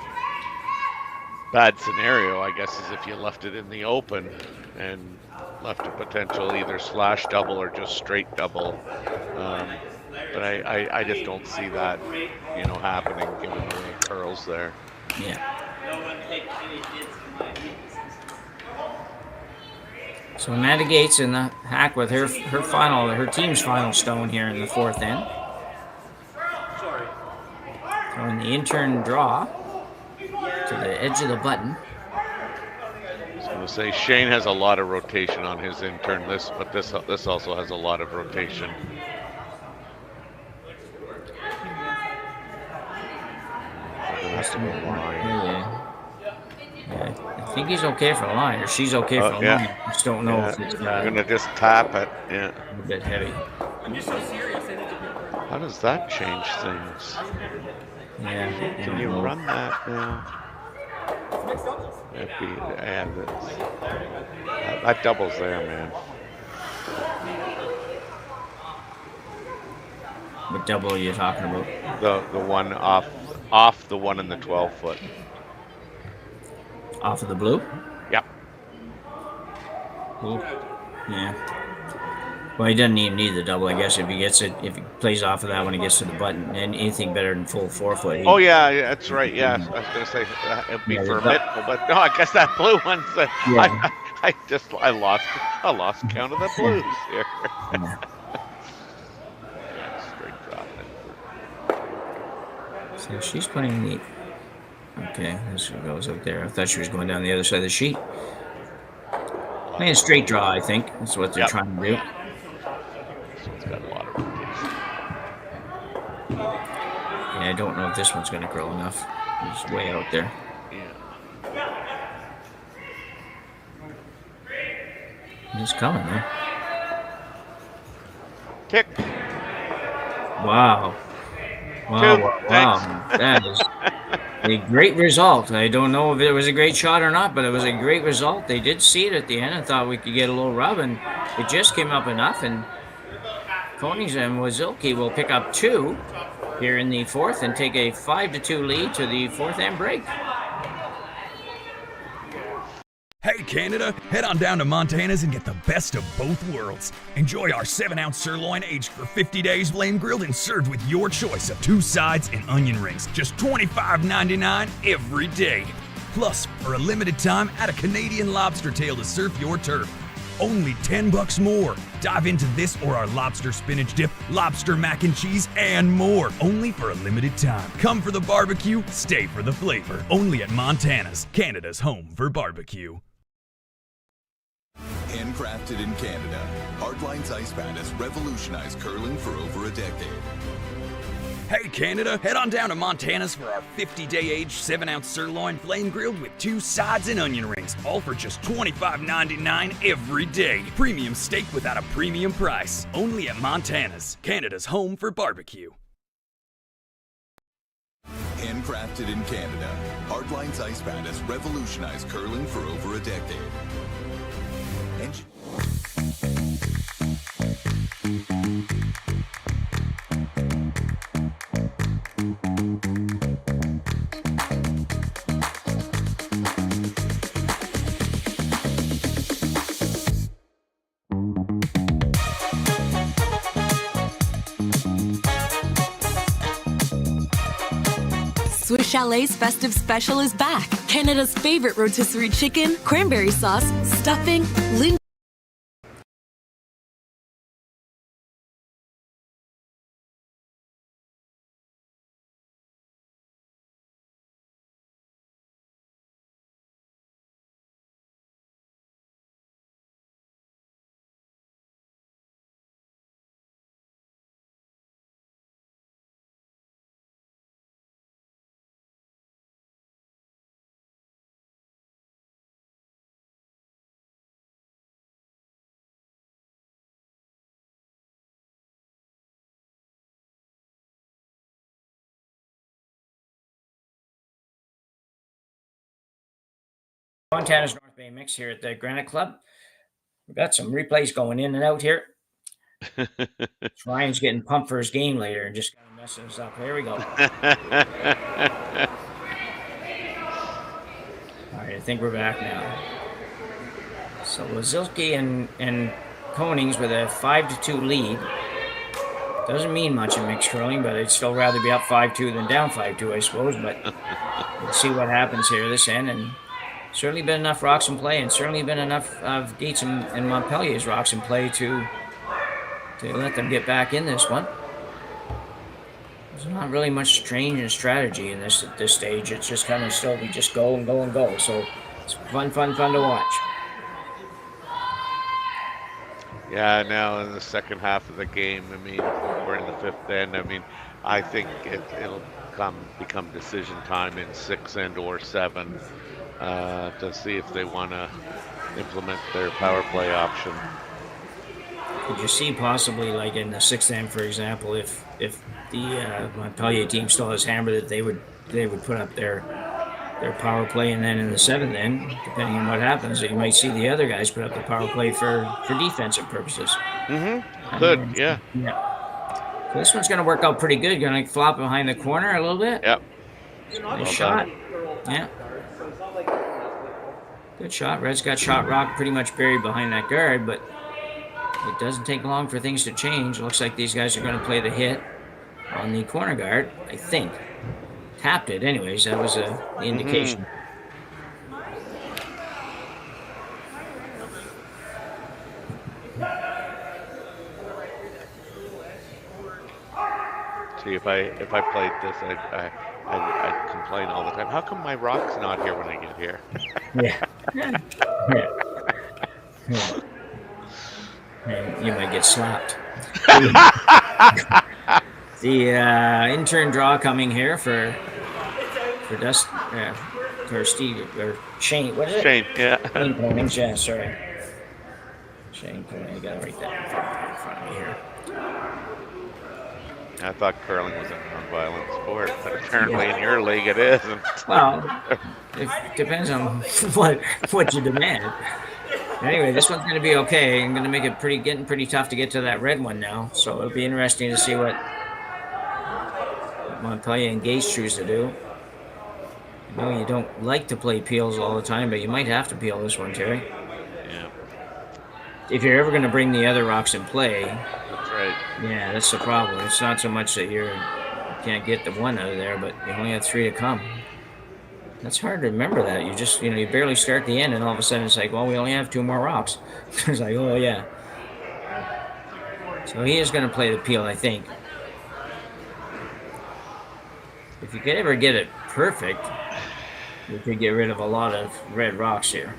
[SPEAKER 5] bad scenario, I guess, is if you left it in the open and left a potential either slash double or just straight double. But I just don't see that, happening given the way it curls there.
[SPEAKER 4] Yeah. So Amanda Gates in the hack with her team's final stone here in the 4th end. Throwing the intern draw to the edge of the button.
[SPEAKER 5] I was going to say Shane has a lot of rotation on his intern list, but this also has a lot of rotation.
[SPEAKER 4] I think he's okay for a line, or she's okay for a line. I just don't know if it's
[SPEAKER 5] I'm gonna just tap it. Yeah.
[SPEAKER 4] A bit heavy.
[SPEAKER 5] How does that change things?
[SPEAKER 4] Yeah.
[SPEAKER 5] Can you run that now? That doubles there, man.
[SPEAKER 4] What double are you talking about?
[SPEAKER 5] The one off the one in the 12-foot.
[SPEAKER 4] Off of the blue?
[SPEAKER 5] Yep.
[SPEAKER 4] Ooh. Yeah. Well, he doesn't even need the double, I guess. If he plays off of that when he gets to the button, and anything better than full 4-foot.
[SPEAKER 5] Oh yeah, that's right. Yeah, I was gonna say it'd be for a middle, but no, I guess that blue one's. I lost count of the blues here.
[SPEAKER 4] Yeah.
[SPEAKER 5] Straight drop it.
[SPEAKER 4] So she's playing the. Okay, this goes up there. I thought she was going down the other side of the sheet. Playing a straight draw, I think. That's what they're trying to do.
[SPEAKER 5] This one's got a lot of rotation.
[SPEAKER 4] Yeah, I don't know if this one's going to curl enough. It's way out there.
[SPEAKER 5] Yeah.
[SPEAKER 4] He's coming, huh?
[SPEAKER 5] Kick.
[SPEAKER 4] Wow. Wow. That is a great result. I don't know if it was a great shot or not, but it was a great result. They did see it at the end. I thought we could get a little rub, and it just came up enough. And Konings and Wasylkiw will pick up 2 here in the 4th and take a 5-2 lead to the 4th and break.
[SPEAKER 1] Hey Canada, head on down to Montana's and get the best of both worlds. Enjoy our 7-ounce sirloin aged for 50 days, flame grilled and served with your choice of 2 sides and onion rings. Just $25.99 every day. Plus, for a limited time, add a Canadian lobster tail to surf your turf. Only $10 more. Dive into this or our lobster spinach dip, lobster mac and cheese, and more. Only for a limited time. Come for the barbecue, stay for the flavor. Only at Montana's, Canada's home for barbecue.
[SPEAKER 7] Handcrafted in Canada, Hardlines Ice Pad has revolutionized curling for over a decade.
[SPEAKER 1] Hey Canada, head on down to Montana's for our 50-day aged 7-ounce sirloin flame grilled with 2 sides and onion rings, all for just $25.99 every day. Premium steak without a premium price. Only at Montana's, Canada's home for barbecue.
[SPEAKER 7] Handcrafted in Canada, Hardlines Ice Pad has revolutionized curling for over a decade.
[SPEAKER 8] Swiss Chalet's festive special is back. Canada's favorite rotisserie chicken, cranberry sauce, stuffing,
[SPEAKER 4] Montana's North Bay mix here at the Granite Club. We've got some replays going in and out here. Ryan's getting pumped for his game later and just kind of messing us up. Here we go. All right, I think we're back now. So Wasylkiw and Konings with a 5-2 lead. Doesn't mean much in mixed curling, but I'd still rather be up 5-2 than down 5-2, I suppose. But we'll see what happens here this end. And certainly been enough rocks in play, and certainly been enough of Gates and Montpellier's rocks in play to let them get back in this one. There's not really much strange in strategy in this at this stage. It's just kind of still we just go and go and go. So it's fun to watch.
[SPEAKER 5] Yeah, now in the second half of the game, I mean, we're in the 5th end. I mean, I think it'll become decision time in 6 and or 7 to see if they want to implement their power play option.
[SPEAKER 4] Could you see possibly, like in the 6th end, for example, if the Montpellier team still has hammer, that they would put up their power play, and then in the 7th end, depending on what happens, you might see the other guys put up the power play for defensive purposes.
[SPEAKER 5] Mm-hmm. Good, yeah.
[SPEAKER 4] So this one's going to work out pretty good. Going to flop behind the corner a little bit.
[SPEAKER 5] Yep.
[SPEAKER 4] Nice shot. Yeah. Good shot. Red's got shot rock pretty much buried behind that guard, but it doesn't take long for things to change. Looks like these guys are going to play the hit on the corner guard, I think. Tapped it anyways. That was the indication.
[SPEAKER 5] See, if I played this, I'd complain all the time. How come my rock's not here when I get here?
[SPEAKER 4] And you might get slapped. The intern draw coming here for Dustin, for Steve, or Shane. What is it?
[SPEAKER 5] Shane, yeah.
[SPEAKER 4] Shane Konings, yeah, sorry. Shane Konings, I gotta write that in front of me here.
[SPEAKER 5] I thought curling was a non-violent sport, but apparently in your league it isn't.
[SPEAKER 4] Well, it depends on what you demand. Anyway, this one's going to be okay. I'm going to make it getting pretty tough to get to that red one now. So it'll be interesting to see what Montpellier and Gage choose to do. I know you don't like to play peels all the time, but you might have to peel this one, Terry.
[SPEAKER 5] Yeah.
[SPEAKER 4] If you're ever going to bring the other rocks in play.
[SPEAKER 5] That's right.
[SPEAKER 4] Yeah, that's the problem. It's not so much that you can't get the one out of there, but you only have 3 to come. That's hard to remember that. You just, you barely start the end, and all of a sudden it's like, well, we only have 2 more rocks. It's like, oh, yeah. So he is going to play the peel, I think. If you could ever get it perfect, you could get rid of a lot of red rocks here.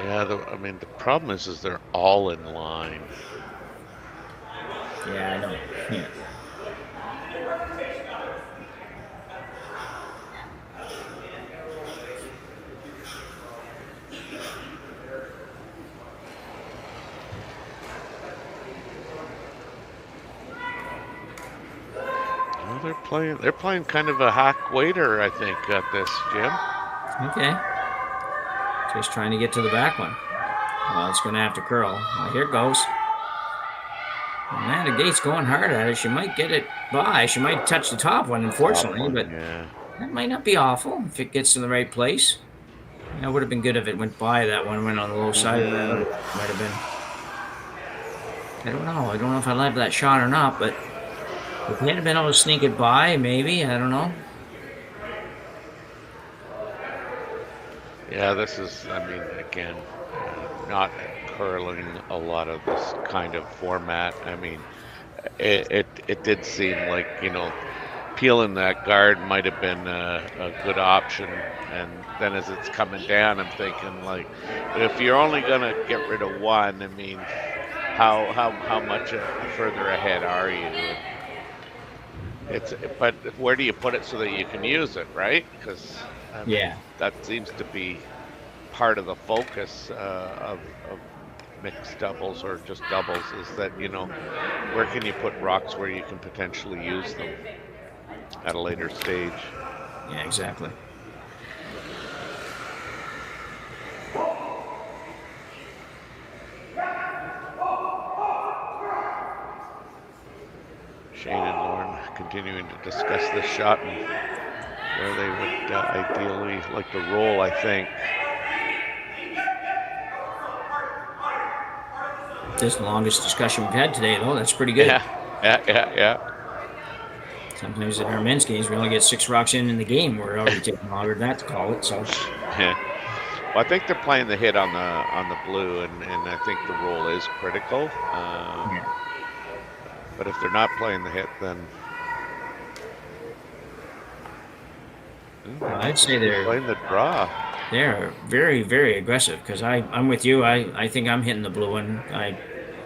[SPEAKER 5] Yeah, the problem is they're all in line.
[SPEAKER 4] Yeah, I know. Yeah.
[SPEAKER 5] They're playing kind of a hack waiter, I think, at this, Jim.
[SPEAKER 4] Okay. Just trying to get to the back one. Well, it's going to have to curl. Well, here it goes. Amanda Gates going hard at it. She might get it by. She might touch the top one, unfortunately, but that might not be awful if it gets to the right place. It would have been good if it went by that one, went on the low side of that. Might have been. I don't know. I don't know if I love that shot or not, but if he had been able to sneak it by, maybe. I don't know.
[SPEAKER 5] Yeah, this is, again, not curling a lot of this kind of format. It did seem like, peeling that guard might have been a good option. And then as it's coming down, I'm thinking, like, if you're only going to get rid of one, how much further ahead are you? But where do you put it so that you can use it, right? Because that seems to be part of the focus of mixed doubles or just doubles, is that where can you put rocks where you can potentially use them at a later stage?
[SPEAKER 4] Yeah, exactly.
[SPEAKER 5] Shane and Lauren continuing to discuss this shot and where they would ideally like to roll, I think.
[SPEAKER 4] This is the longest discussion we've had today, though. That's pretty good.
[SPEAKER 5] Yeah.
[SPEAKER 4] Sometimes in our men's games, we only get 6 rocks in the game. We're already taking longer than that to call it. So.
[SPEAKER 5] Yeah. Well, I think they're playing the hit on the blue, and I think the roll is critical. But if they're not playing the hit, then
[SPEAKER 4] I'd say they're
[SPEAKER 5] playing the draw.
[SPEAKER 4] They're very, very aggressive, because I'm with you. I think I'm hitting the blue one. I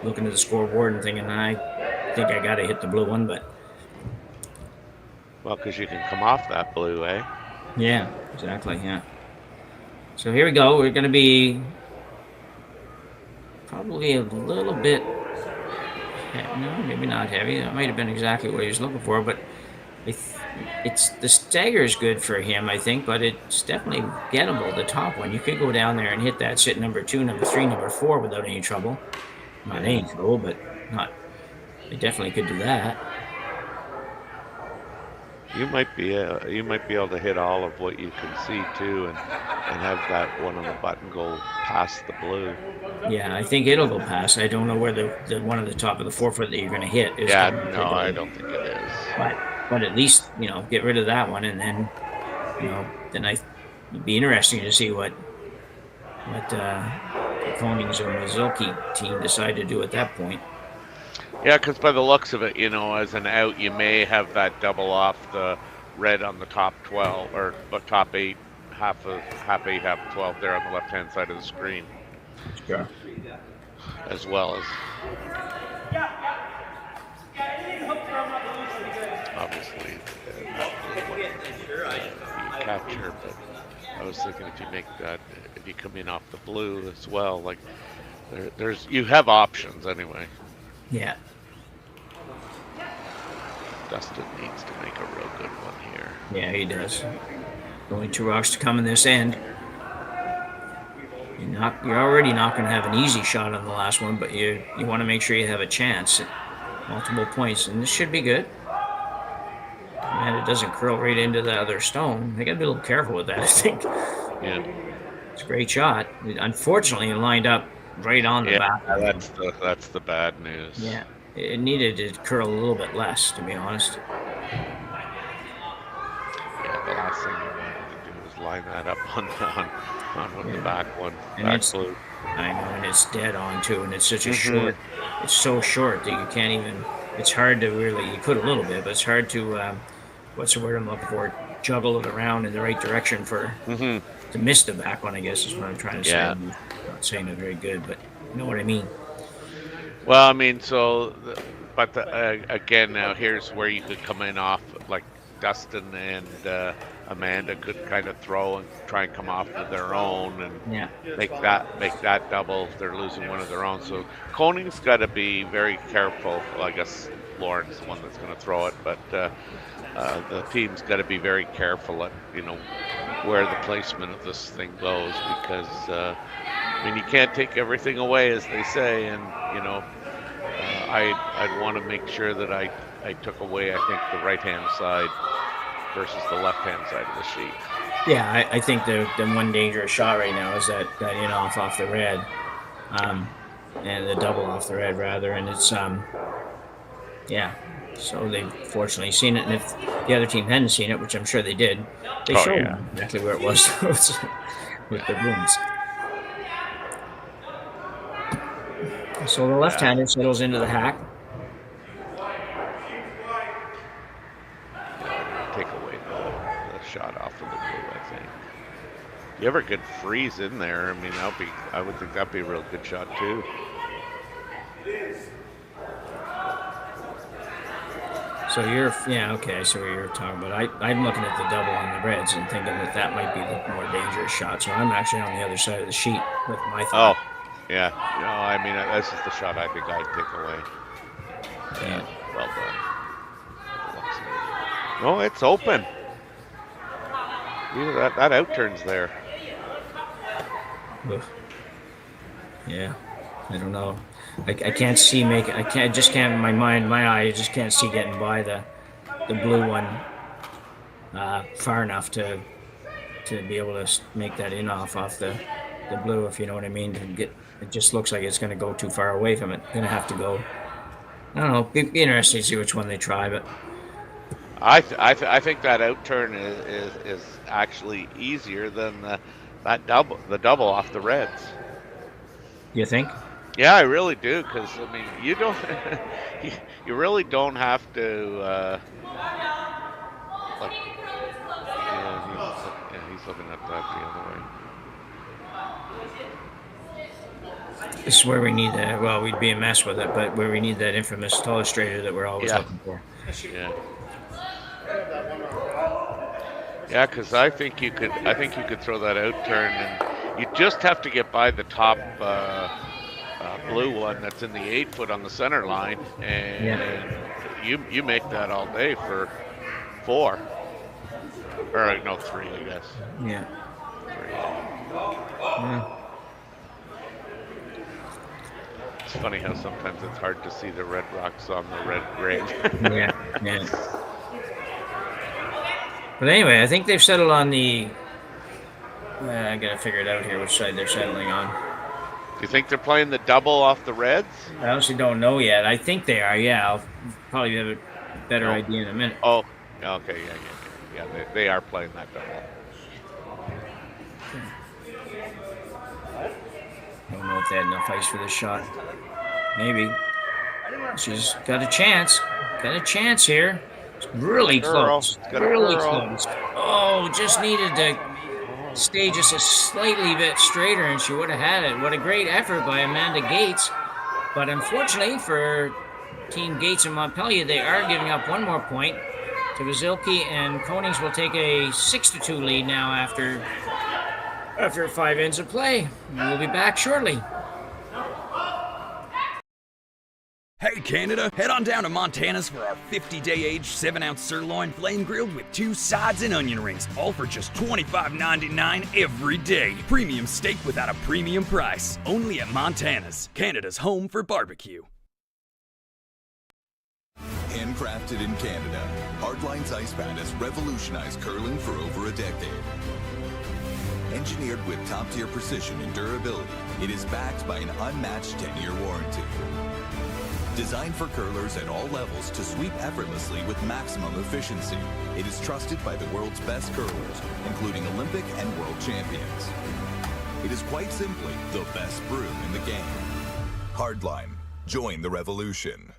[SPEAKER 4] looking at the scoreboard and thinking I think I got to hit the blue one, but
[SPEAKER 5] well, because you can come off that blue, eh?
[SPEAKER 4] Yeah, exactly. Yeah. So here we go. We're going to be probably a little bit. No, maybe not heavy. That might have been exactly what he was looking for, but it's the stagger is good for him, I think, but it's definitely gettable. The top one, you could go down there and hit that sit number 2, number 3, number 4 without any trouble. Not any trouble, but not. They definitely could do that.
[SPEAKER 5] You might be able to hit all of what you can see too, and have that one on the button go past the blue.
[SPEAKER 4] Yeah, I think it'll go past. I don't know where the one at the top of the 4-foot that you're going to hit is.
[SPEAKER 5] Yeah, no, I don't think it is.
[SPEAKER 4] But at least get rid of that one, and then then it'd be interesting to see what the Konings or Wasylkiw team decide to do at that point.
[SPEAKER 5] Yeah, because by the looks of it, as an out, you may have that double off the red on the top 12 or the top 8, half 8, half 12 there on the left-hand side of the screen.
[SPEAKER 4] Sure.
[SPEAKER 5] As well as obviously you capture, but I was thinking if you come in off the blue as well, like you have options anyway.
[SPEAKER 4] Yeah.
[SPEAKER 5] Dustin needs to make a real good one here.
[SPEAKER 4] Yeah, he does. Only 2 rocks to come in this end. You're already not going to have an easy shot on the last one, but you want to make sure you have a chance at multiple points, and this should be good. And it doesn't curl right into the other stone. They got to be a little careful with that, I think.
[SPEAKER 5] Yeah.
[SPEAKER 4] It's a great shot. Unfortunately, it lined up right on the back.
[SPEAKER 5] That's the bad news.
[SPEAKER 4] Yeah. It needed to curl a little bit less, to be honest.
[SPEAKER 5] Yeah, the last thing you wanted to do was line that up on the back one.
[SPEAKER 4] And
[SPEAKER 5] back blue.
[SPEAKER 4] I know, and it's dead on too, and it's such a short. It's so short that you can't even. It's hard to really. You could a little bit, but it's hard to. What's the word I'm looking for? Juggle it around in the right direction for to miss the back one. I guess is what I'm trying to say. I'm not saying it very good, but you know what I mean.
[SPEAKER 5] Well, I mean, again, now here's where you could come in off, like Dustin and Amanda could kind of throw and try and come off with their own and make that double. They're losing one of their own. So Konings got to be very careful. Well, I guess Lauren's the one that's going to throw it, but the team's got to be very careful at where the placement of this thing goes, because you can't take everything away, as they say, and I'd want to make sure that I took away, I think, the right-hand side versus the left-hand side of the sheet.
[SPEAKER 4] Yeah, I think the one dangerous shot right now is that in-off off the red, and the double off the red, rather, and it's, so they've fortunately seen it, and if the other team hadn't seen it, which I'm sure they did, they showed them exactly where it was with the booms. So the left-hander settles into the hack.
[SPEAKER 5] Take away the shot off of the blue, I think. You ever could freeze in there, I would think that'd be a real good shot too.
[SPEAKER 4] So so you're talking about, I'm looking at the double on the reds and thinking that might be the more dangerous shot. So I'm actually on the other side of the sheet with my thought.
[SPEAKER 5] Oh. Yeah, no, this is the shot I think I'd take away. Yeah, well done. Oh, it's open. That outturn's there.
[SPEAKER 4] Yeah, I don't know. I can't see in my eye, I just can't see getting by the blue one far enough to be able to make that in-off off the blue, if you know what I mean. It just looks like it's going to go too far away from it. Going to have to go. I don't know. Be interesting to see which one they try, but
[SPEAKER 5] I think that outturn is actually easier than the double off the reds.
[SPEAKER 4] You think?
[SPEAKER 5] Yeah, I really do, because you don't you really don't have to he's looking at that the other way.
[SPEAKER 4] This is where we need that. Well, we'd be a mess with it, but where we need that infamous illustrator that we're always looking for.
[SPEAKER 5] Yeah, because I think you could throw that out turn, and you just have to get by the top blue one that's in the 8-foot on the center line, and you make that all day for 4, or no 3, I guess.
[SPEAKER 4] Yeah.
[SPEAKER 5] 3.
[SPEAKER 4] Yeah.
[SPEAKER 5] It's funny how sometimes it's hard to see the red rocks on the red grave.
[SPEAKER 4] Yeah. But anyway, I think they've settled on the. I gotta figure it out here which side they're settling on.
[SPEAKER 5] Do you think they're playing the double off the Reds?
[SPEAKER 4] I honestly don't know yet. I think they are. Yeah, I'll probably have a better idea in a minute.
[SPEAKER 5] Oh, okay, yeah. They are playing that double.
[SPEAKER 4] I don't know if they had enough ice for this shot. Maybe. She's got a chance. Got a chance here. It's really close. Really close. Oh, just needed to stay just a slightly bit straighter and she would have had it. What a great effort by Amanda Gates. But unfortunately for Team Gates and Montpellier, they are giving up one more point to Wasylkiw, and Konings will take a 6-2 lead now after 5 ends of play. We'll be back shortly.
[SPEAKER 1] Hey Canada, head on down to Montana's for our 50-day aged 7-ounce sirloin flame grilled with 2 sides and onion rings, all for just $25.99 every day. Premium steak without a premium price. Only at Montana's, Canada's home for barbecue.
[SPEAKER 7] Handcrafted in Canada, Hardlines Ice Pad has revolutionized curling for over a decade. Engineered with top-tier precision and durability, it is backed by an unmatched 10-year warranty. Designed for curlers at all levels to sweep effortlessly with maximum efficiency, it is trusted by the world's best curlers, including Olympic and world champions. It is quite simply the best broom in the game. Hardline. Join the revolution.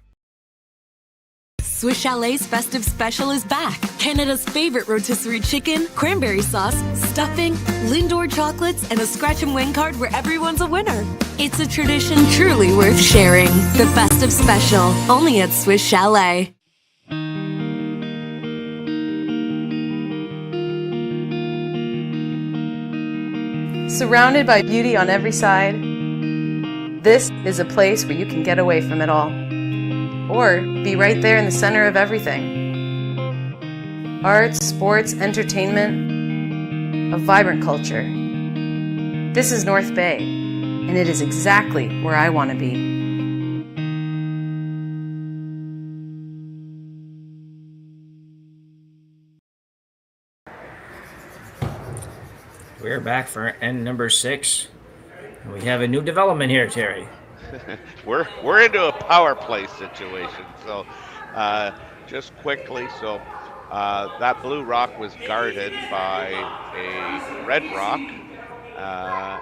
[SPEAKER 8] Swiss Chalet's festive special is back. Canada's favorite rotisserie chicken, cranberry sauce, stuffing, Lindor chocolates, and a scratch and win card where everyone's a winner. It's a tradition truly worth sharing. The festive special, only at Swiss Chalet.
[SPEAKER 9] Surrounded by beauty on every side, this is a place where you can get away from it all. Or be right there in the center of everything. Arts, sports, entertainment, a vibrant culture. This is North Bay, and it is exactly where I want to be.
[SPEAKER 4] We're back for end number 6. We have a new development here, Terry.
[SPEAKER 5] We're into a power play situation. So just quickly, so that blue rock was guarded by a red rock,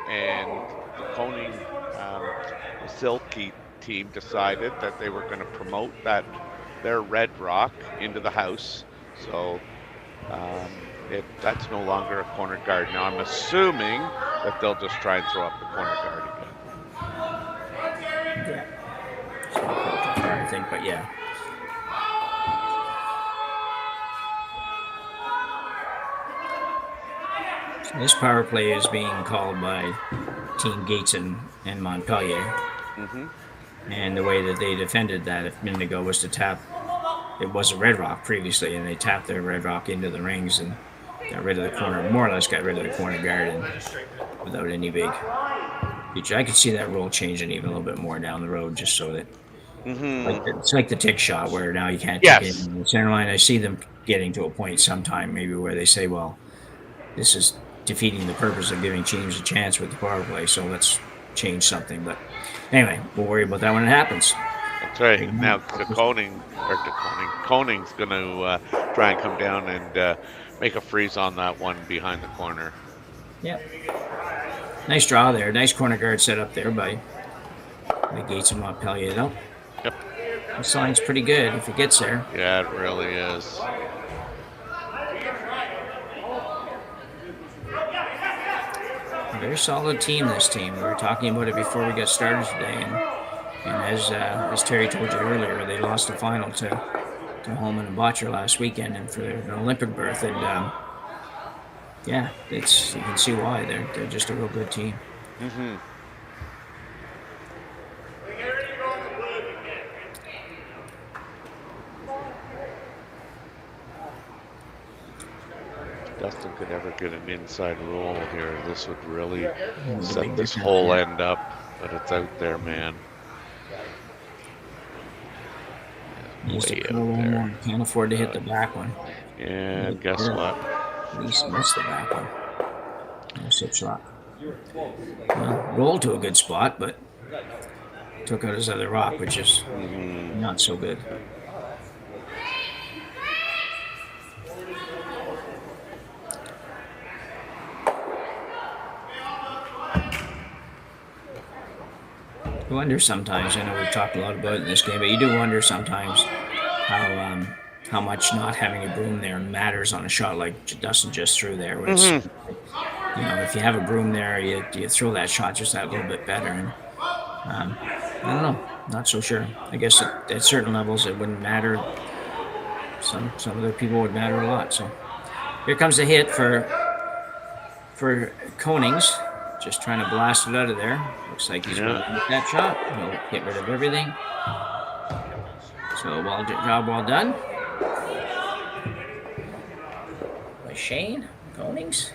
[SPEAKER 5] and the Konings Wasylkiw team decided that they were going to promote their red rock into the house. So that's no longer a corner guard. Now I'm assuming that they'll just try and throw up the corner guard again.
[SPEAKER 4] Yeah. I think, but yeah. So this power play is being called by Team Gates and Montpellier.
[SPEAKER 5] Mm-hmm.
[SPEAKER 4] And the way that they defended that a minute ago was to tap. It was a red rock previously, and they tapped their red rock into the rings and got rid of the corner, more or less got rid of the corner guard, and without any big feature. I could see that rule changing even a little bit more down the road, just so that it's like the tick shot where now you can't take it in the center line. I see them getting to a point sometime maybe where they say, well, this is defeating the purpose of giving teams a chance with the power play, so let's change something. But anyway, we'll worry about that when it happens.
[SPEAKER 5] That's right. Now the Konings going to try and come down and make a freeze on that one behind the corner.
[SPEAKER 4] Yeah. Nice draw there. Nice corner guard set up there by Gates and Montpellier. Though.
[SPEAKER 5] Yep.
[SPEAKER 4] This line's pretty good if it gets there.
[SPEAKER 5] Yeah, it really is.
[SPEAKER 4] Very solid team, this team. We were talking about it before we got started today, and as Terry told you earlier, they lost the final to Holman and Botcher last weekend, and for an Olympic berth, and yeah, you can see why they're just a real good team.
[SPEAKER 5] Mm-hmm. Dustin could ever get an inside roll here, this would really set this whole end up, but it's out there, man.
[SPEAKER 4] Needs to
[SPEAKER 5] Way
[SPEAKER 4] pull a
[SPEAKER 5] out
[SPEAKER 4] little
[SPEAKER 5] there.
[SPEAKER 4] more. Can't afford to hit the back one.
[SPEAKER 5] Yeah, guess what?
[SPEAKER 4] At least miss the back one. No such luck. Well, rolled to a good spot, but took out his other rock, which is not so good. You wonder sometimes, I know we've talked a lot about it in this game, but you do wonder sometimes how much not having a broom there matters on a shot like Dustin just threw there. Where it's, you know, if you have a broom there, you throw that shot just that little bit better. And I don't know, not so sure. I guess at certain levels it wouldn't matter. Some other people would matter a lot. So here comes the hit for Konings. Just trying to blast it out of there. Looks like he's going to make that shot. He'll get rid of everything. So job well done by Shane Konings.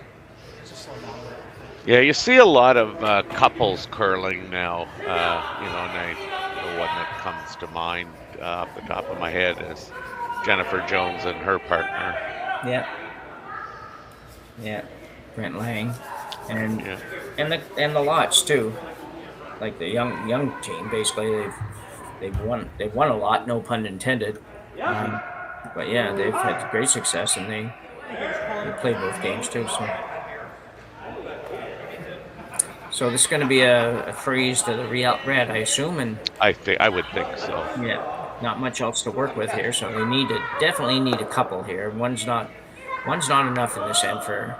[SPEAKER 5] Yeah, you see a lot of couples curling now. You know, and the one that comes to mind off the top of my head is Jennifer Jones and her partner.
[SPEAKER 4] Yeah. Brent Lang. And the lots too, like the young team. Basically, they've won a lot, no pun intended. But yeah, they've had great success, and they played both games too. So this is going to be a freeze to the red, I assume, and
[SPEAKER 5] I would think so.
[SPEAKER 4] Yeah, not much else to work with here, so they definitely need a couple here. One's not enough in this end for.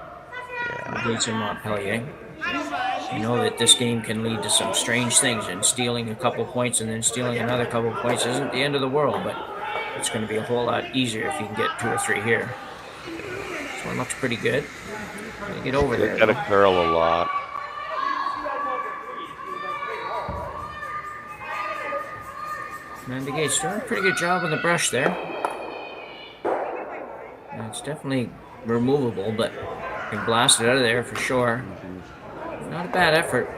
[SPEAKER 4] Gates in Montpellier. You know that this game can lead to some strange things, and stealing a couple points and then stealing another couple points isn't the end of the world, but it's going to be a whole lot easier if you can get 2 or 3 here. This one looks pretty good. Get over there.
[SPEAKER 5] Got to curl a lot.
[SPEAKER 4] And the Gates doing a pretty good job on the brush there. And it's definitely removable, but can blast it out of there for sure. Not a bad effort.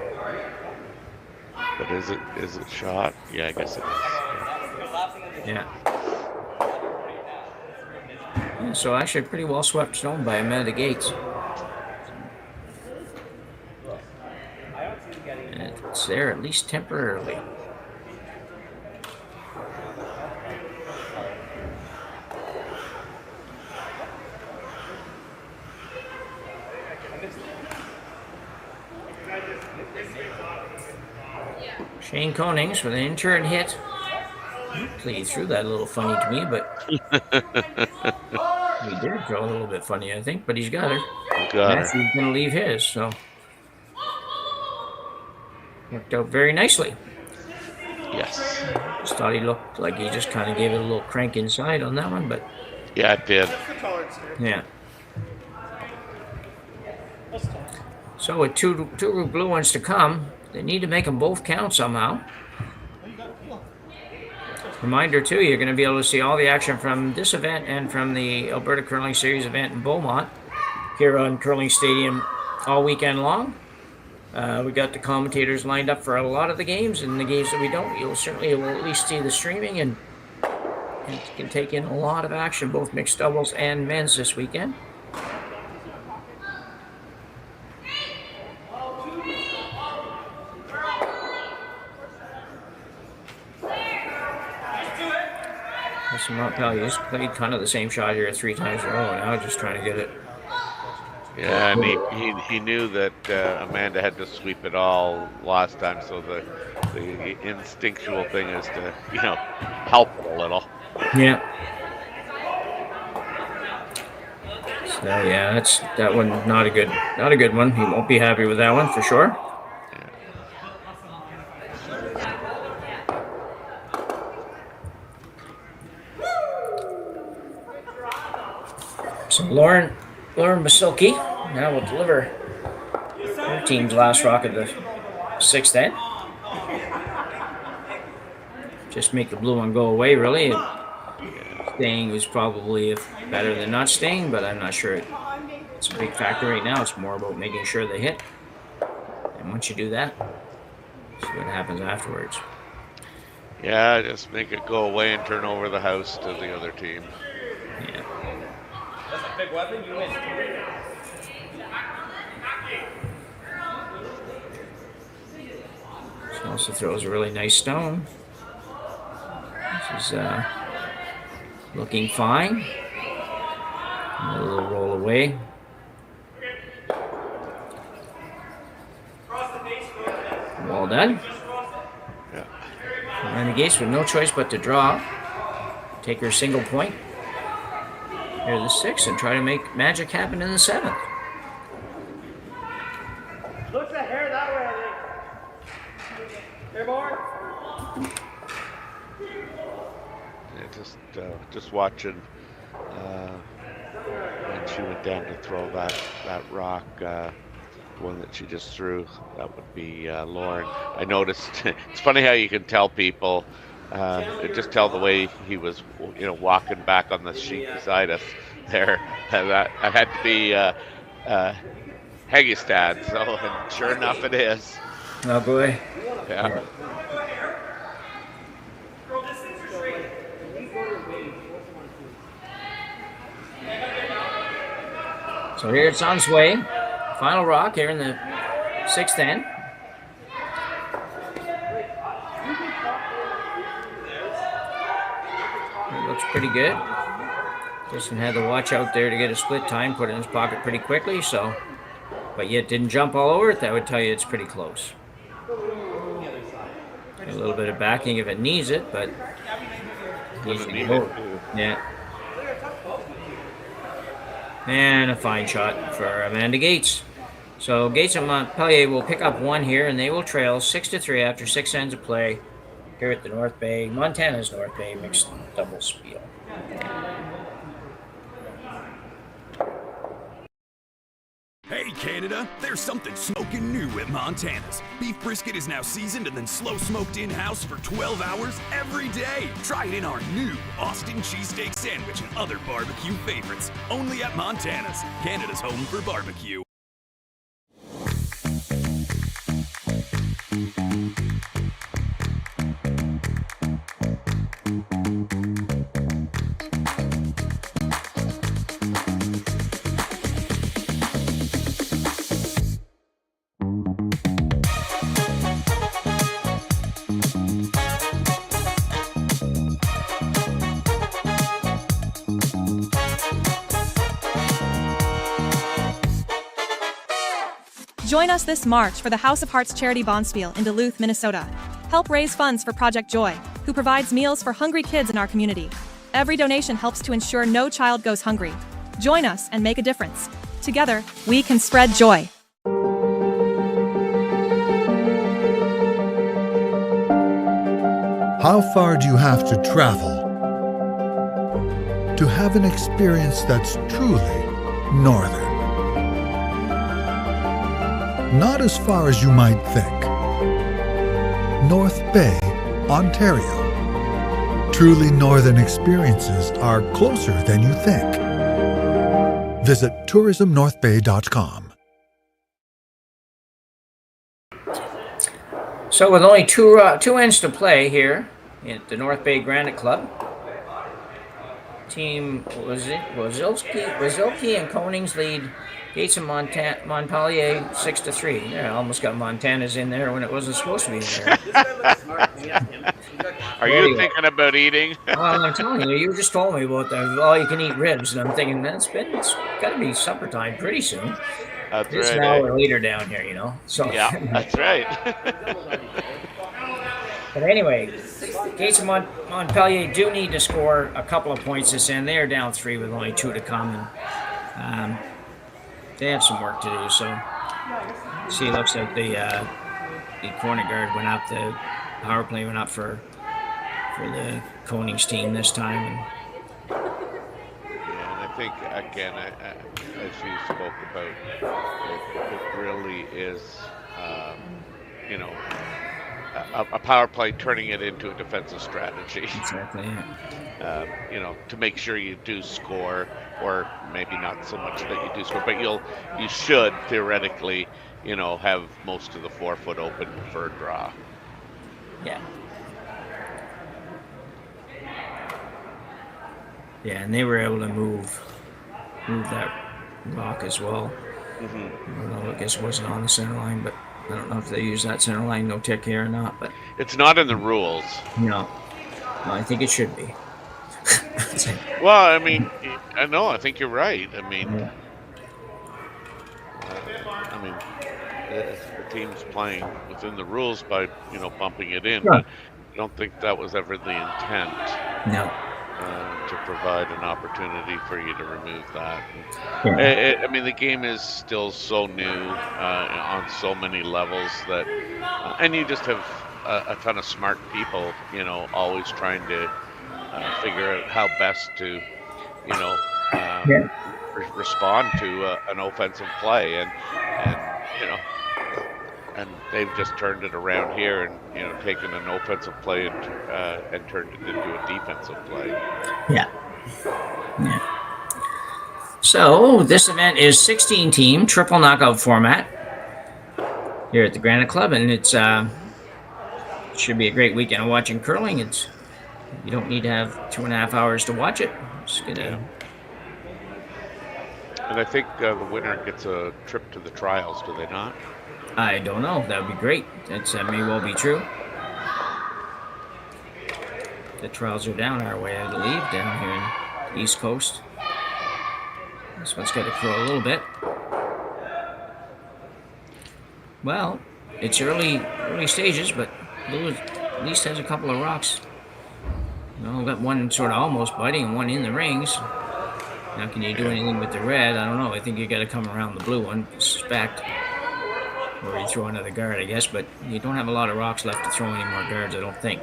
[SPEAKER 5] But is it shot? Yeah, I guess it is.
[SPEAKER 4] Yeah. So actually pretty well swept stone by Amanda Gates. And it's there at least temporarily. Shane Konings with an in-turn hit. He threw that a little funny to me, but he did throw a little bit funny, I think, but he's got her. He's going to leave his, so worked out very nicely.
[SPEAKER 5] Yes.
[SPEAKER 4] Just thought he looked like he just kind of gave it a little crank inside on that one, but
[SPEAKER 5] yeah, it did.
[SPEAKER 4] Yeah. So with two blue ones to come, they need to make them both count somehow. Reminder too, you're going to be able to see all the action from this event and from the Alberta Curling Series event in Beaumont here on Curling Stadium all weekend long. We got the commentators lined up for a lot of the games, and the games that we don't, you'll at least see the streaming and you can take in a lot of action, both mixed doubles and men's this weekend. Montpellier's played kind of the same shot here 3 times in a row now, just trying to get it.
[SPEAKER 5] Yeah, and he knew that Amanda had to sweep it all last time, so the instinctual thing is to, help it a little.
[SPEAKER 4] Yeah. So yeah, that one not a good one. He won't be happy with that one for sure. So Lauren Wasylkiw now will deliver her team's last rock of the 6th end. Just make the blue one go away, really. Staying was probably better than not staying, but I'm not sure it's a big factor right now. It's more about making sure they hit. And once you do that, see what happens afterwards.
[SPEAKER 5] Yeah, just make it go away and turn over the house to the other team.
[SPEAKER 4] Yeah.
[SPEAKER 11] That's a big weapon. You win.
[SPEAKER 4] She also throws a really nice stone. This is looking fine. A little roll away. Well done.
[SPEAKER 5] Yeah.
[SPEAKER 4] And the Gates with no choice but to draw. Take her single point. Here to the 6th and try to make magic happen in the 7th.
[SPEAKER 11] Look the hair that way, I think. Hair bar.
[SPEAKER 5] Yeah, just watching when she went down to throw that rock, the one that she just threw. That would be Lauren. I noticed. It's funny how you can tell people. Just tell the way he was, walking back on the sheet beside us there. That I had to be Hegestad. So, and sure enough, it is.
[SPEAKER 4] Oh boy.
[SPEAKER 5] Yeah.
[SPEAKER 4] So here it's on its way. Final rock here in the 6th end. It looks pretty good. Dustin had to watch out there to get a split time, put it in his pocket pretty quickly, so, but yet didn't jump all over it. That would tell you it's pretty close. A little bit of backing if it needs it, but
[SPEAKER 5] Doesn't need it.
[SPEAKER 4] yeah. And a fine shot for Amanda Gates. So Gates and Montpellier will pick up one here, and they will trail 6-3 after 6 ends of play here at the North Bay, Montana's North Bay mixed double spiel.
[SPEAKER 1] Hey Canada, there's something smoking new at Montana's. Beef brisket is now seasoned and then slow smoked in-house for 12 hours every day. Try it in our new Austin cheesesteak sandwich and other barbecue favorites. Only at Montana's, Canada's home for barbecue.
[SPEAKER 10] Join us this March for the House of Hearts Charity Bonspiel in Duluth, Minnesota. Help raise funds for Project Joy, who provides meals for hungry kids in our community. Every donation helps to ensure no child goes hungry. Join us and make a difference. Together, we can spread joy.
[SPEAKER 3] How far do you have to travel to have an experience that's truly northern? Not as far as you might think. North Bay, Ontario. Truly northern experiences are closer than you think. Visit tourismnorthbay.com.
[SPEAKER 4] So with only two ends to play here at the North Bay Granite Club, team Wasylkiw and Konings lead Gates and Montpellier 6-3. Yeah, I almost got Montana's in there when it wasn't supposed to be in there.
[SPEAKER 5] Are you thinking about eating?
[SPEAKER 4] I'm telling you, you just told me about the all-you-can-eat ribs, and I'm thinking it's got to be supper time pretty soon.
[SPEAKER 5] That's
[SPEAKER 4] It's
[SPEAKER 5] right.
[SPEAKER 4] an hour later down here, So
[SPEAKER 5] Yeah, that's right.
[SPEAKER 4] But anyway, Gates and Montpellier do need to score a couple of points this end. They are down 3 with only 2 to come, and they have some work to do. So, see, it looks like the corner guard went up, the power play went up for the Konings team this time.
[SPEAKER 5] Yeah, and I think again, as you spoke about, it really is, a power play turning it into a defensive strategy.
[SPEAKER 4] Exactly. Yeah.
[SPEAKER 5] To make sure you do score, or maybe not so much that you do score, but you should theoretically, have most of the 4 foot open for a draw.
[SPEAKER 4] Yeah. Yeah, and they were able to move that rock as well. I don't know, I guess it wasn't on the center line, but I don't know if they use that center line no tech here or not. But
[SPEAKER 5] It's not in the rules.
[SPEAKER 4] no, I think it should be.
[SPEAKER 5] Well, I mean, I think you're right. I mean, the team's playing within the rules by bumping it in, but I don't think that was ever the intent.
[SPEAKER 4] No.
[SPEAKER 5] To provide an opportunity for you to remove that.
[SPEAKER 4] Yeah.
[SPEAKER 5] I mean, the game is still so new on so many levels that, and you just have a ton of smart people, always trying to figure out how best to, respond to an offensive play, and and they've just turned it around here and taken an offensive play and turned it into a defensive play.
[SPEAKER 4] Yeah. So this event is 16-team triple knockout format here at the Granite Club, and it's should be a great weekend of watching curling. You don't need to have 2.5 hours to watch it. Just gonna.
[SPEAKER 5] And I think the winner gets a trip to the trials, do they not?
[SPEAKER 4] I don't know. That would be great. That may well be true. The trials are down our way, I believe, down here in the East Coast. This one's got to throw a little bit. Well, it's early stages, but Blue at least has a couple of rocks. We've got one sort of almost biting and one in the rings. Now, can you do anything with the red? I don't know. I think you got to come around the blue one, suspect. Or you throw another guard, I guess, but you don't have a lot of rocks left to throw any more guards, I don't think.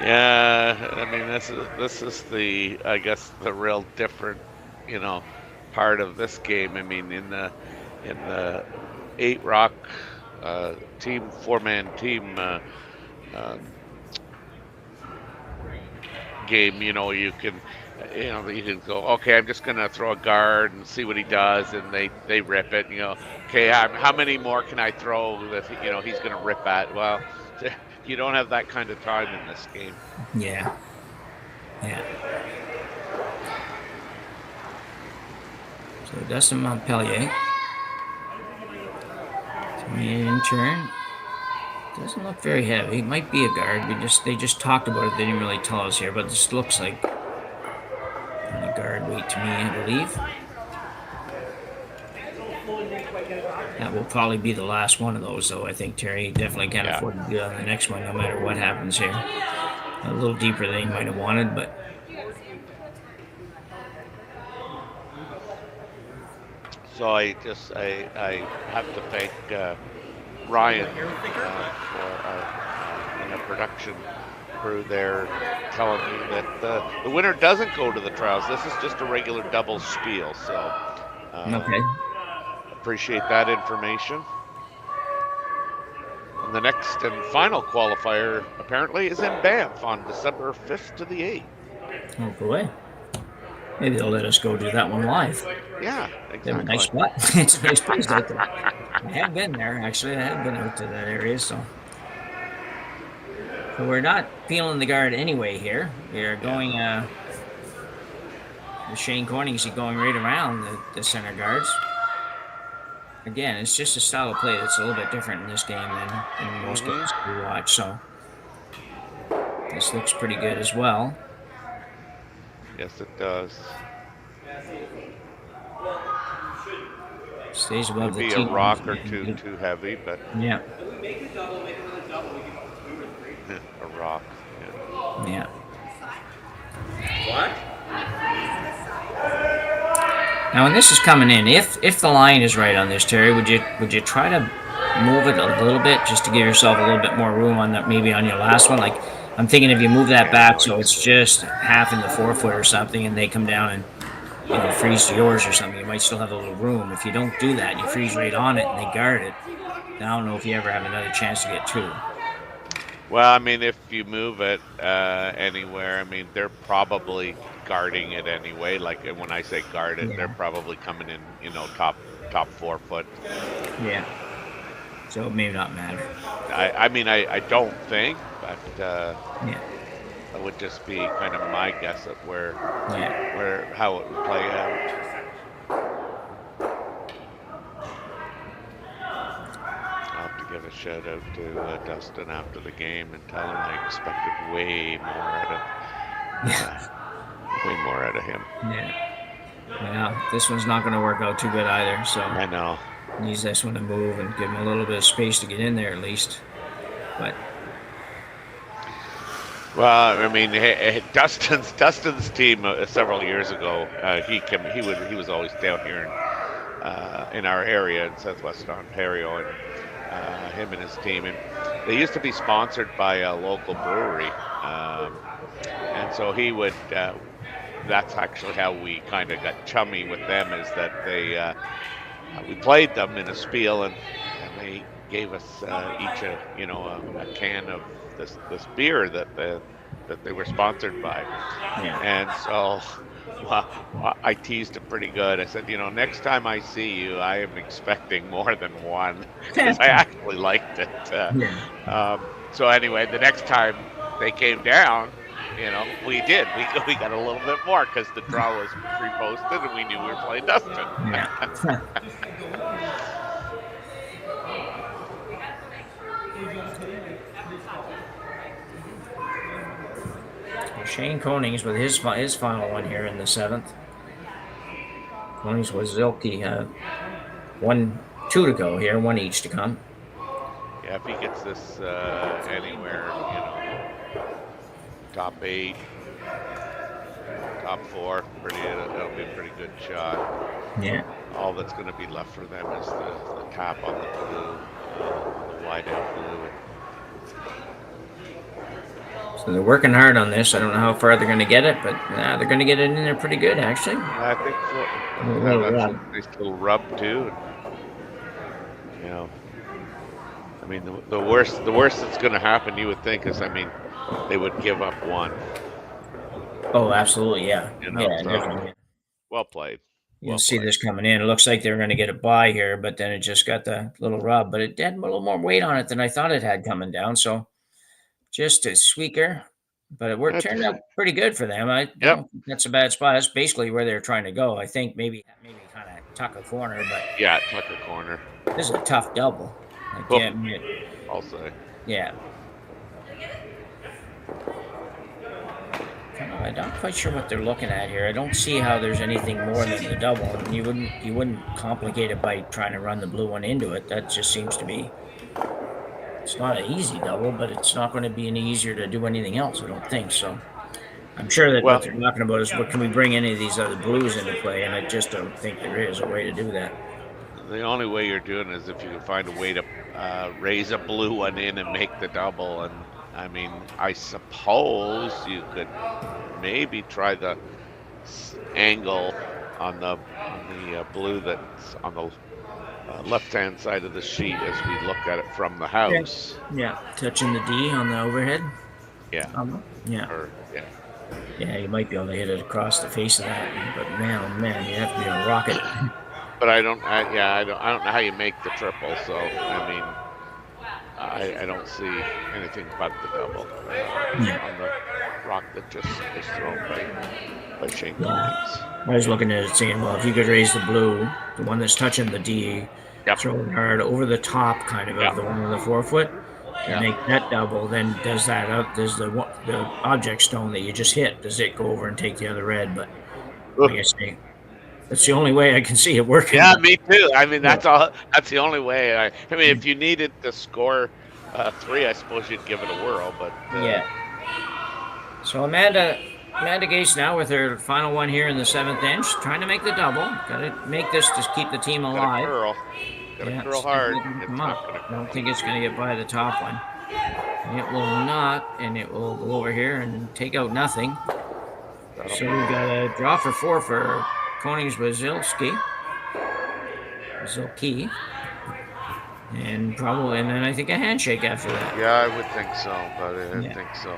[SPEAKER 5] Yeah, I mean, this is the, I guess, the real different, part of this game. I mean, in the 8-rock team, 4-man team game, you can go, okay, I'm just going to throw a guard and see what he does, and they rip it, okay, how many more can I throw that, he's going to rip at? Well, you don't have that kind of time in this game.
[SPEAKER 4] Yeah. So Dustin Montpellier. In turn. Doesn't look very heavy. It might be a guard. They just talked about it. They didn't really tell us here, but this looks like a guard weight to me, I believe. That will probably be the last one of those, though. I think Terry definitely can't afford to do it on the next one, no matter what happens here. A little deeper than he might have wanted, but.
[SPEAKER 5] So I have to thank Ryan for our production crew there, telling me that the winner doesn't go to the trials. This is just a regular double spiel. So
[SPEAKER 4] okay.
[SPEAKER 5] Appreciate that information. And the next and final qualifier apparently is in Banff on December 5th to the 8th.
[SPEAKER 4] Oh boy. Maybe they'll let us go do that one live.
[SPEAKER 5] Yeah, exactly.
[SPEAKER 4] They have a nice spot. It's a nice place out there. I have been there, actually. I have been out to that area, so we're not feeling the guard anyway here. We're going, Shane Konings is going right around the center guards. Again, it's just a style of play that's a little bit different in this game than in most games we watch, so this looks pretty good as well.
[SPEAKER 5] Yes, it does.
[SPEAKER 4] Stays above the
[SPEAKER 5] tee. Maybe a rock or two too heavy, but
[SPEAKER 4] yeah.
[SPEAKER 5] A rock.
[SPEAKER 4] Yeah.
[SPEAKER 11] What?
[SPEAKER 4] Now, when this is coming in, if the line is right on this, Terry, would you try to move it a little bit just to give yourself a little bit more room on that, maybe on your last one? Like, I'm thinking if you move that back so it's just half in the 4-foot or something, and they come down and freeze to yours or something, you might still have a little room. If you don't do that, you freeze right on it and they guard it. Then I don't know if you ever have another chance to get two.
[SPEAKER 5] Well, I mean, if you move it anywhere, I mean, they're probably guarding it anyway. Like when I say guard it, they're probably coming in, top 4 foot.
[SPEAKER 4] Yeah. So it may not matter.
[SPEAKER 5] I mean, I don't think, but
[SPEAKER 4] yeah.
[SPEAKER 5] That would just be kind of my guess at
[SPEAKER 4] Yeah.
[SPEAKER 5] how it would play out. I'll have to give a shout out to Dustin after the game and tell him I expected way more out of him.
[SPEAKER 4] Yeah. Well, this one's not going to work out too good either. So
[SPEAKER 5] I know.
[SPEAKER 4] Needs this one to move and give him a little bit of space to get in there at least. But
[SPEAKER 5] well, I mean, Dustin's team several years ago. He was always down here in our area in Southwest Ontario, and him and his team, and they used to be sponsored by a local brewery, and so he would. That's actually how we kind of got chummy with them. Is that we played them in a spiel, and they gave us each a can of this beer that they were sponsored by.
[SPEAKER 4] Yeah.
[SPEAKER 5] And so I teased him pretty good. I said, next time I see you, I am expecting more than one, because I actually liked it. So anyway, the next time they came down, we did. We got a little bit more because the draw was pre-posted and we knew we were playing Dustin.
[SPEAKER 4] Yeah. Shane Konings with his final one here in the 7th. Konings Wasylkiw 2 to go here, 1 each to come.
[SPEAKER 5] Yeah, if he gets this anywhere, top 8, top 4, that'll be a pretty good shot.
[SPEAKER 4] Yeah.
[SPEAKER 5] All that's going to be left for them is the tap on the blue, the wide out blue.
[SPEAKER 4] So they're working hard on this. I don't know how far they're going to get it, but they're going to get it in there pretty good, actually.
[SPEAKER 5] I think so. Nice little rub too. I mean, the worst that's going to happen, you would think, is they would give up 1.
[SPEAKER 4] Oh, absolutely, yeah.
[SPEAKER 5] Definitely. Well played.
[SPEAKER 4] You'll see this coming in. It looks like they're going to get a bye here, but then it just got the little rub. But it had a little more weight on it than I thought it had coming down. So just a squeaker. But it turned out pretty good for them. I don't think that's a bad spot. That's basically where they're trying to go. I think maybe kind of tuck a corner. But
[SPEAKER 5] yeah, tuck a corner.
[SPEAKER 4] This is a tough double. I can't admit.
[SPEAKER 5] I'll say.
[SPEAKER 4] Yeah. I'm not quite sure what they're looking at here. I don't see how there's anything more than the double. I mean, you wouldn't complicate it by trying to run the blue one into it. That just seems to be. It's not an easy double, but it's not going to be any easier to do anything else. I don't think so. I'm sure that what they're talking about is what can we bring any of these other blues into play, and I just don't think there is a way to do that.
[SPEAKER 5] The only way you're doing it is if you can find a way to raise a blue one in and make the double. And I mean, I suppose you could maybe try the angle on the blue that's on the left-hand side of the sheet as we look at it from the house.
[SPEAKER 4] Yeah, touching the D on the overhead.
[SPEAKER 5] Yeah.
[SPEAKER 4] Yeah, you might be able to hit it across the face of that, but man, oh man, you have to be a rocket.
[SPEAKER 5] But I don't know how you make the triple. So I mean, I don't see anything but the double on the rock that just was thrown by Shane Konings.
[SPEAKER 4] I was looking at it saying, well, if you could raise the blue, the one that's touching the D, throw it hard over the top kind of the one with the 4 foot, and make that double, then does the object stone that you just hit, does it go over and take the other red? But like I say, that's the only way I can see it working.
[SPEAKER 5] Yeah, me too. I mean, that's all. That's the only way. I mean, if you needed to score 3, I suppose you'd give it a whirl. But
[SPEAKER 4] So Amanda Gase now with her final one here in the 7th inch, trying to make the double. Got to make this to keep the team alive.
[SPEAKER 5] Got to curl hard.
[SPEAKER 4] I don't think it's going to get by the top one. It will not, and it will go over here and take out nothing. So we've got a draw for 4 for Konings Wasylkiw. And then I think a handshake after that.
[SPEAKER 5] Yeah, I would think so, but I think so.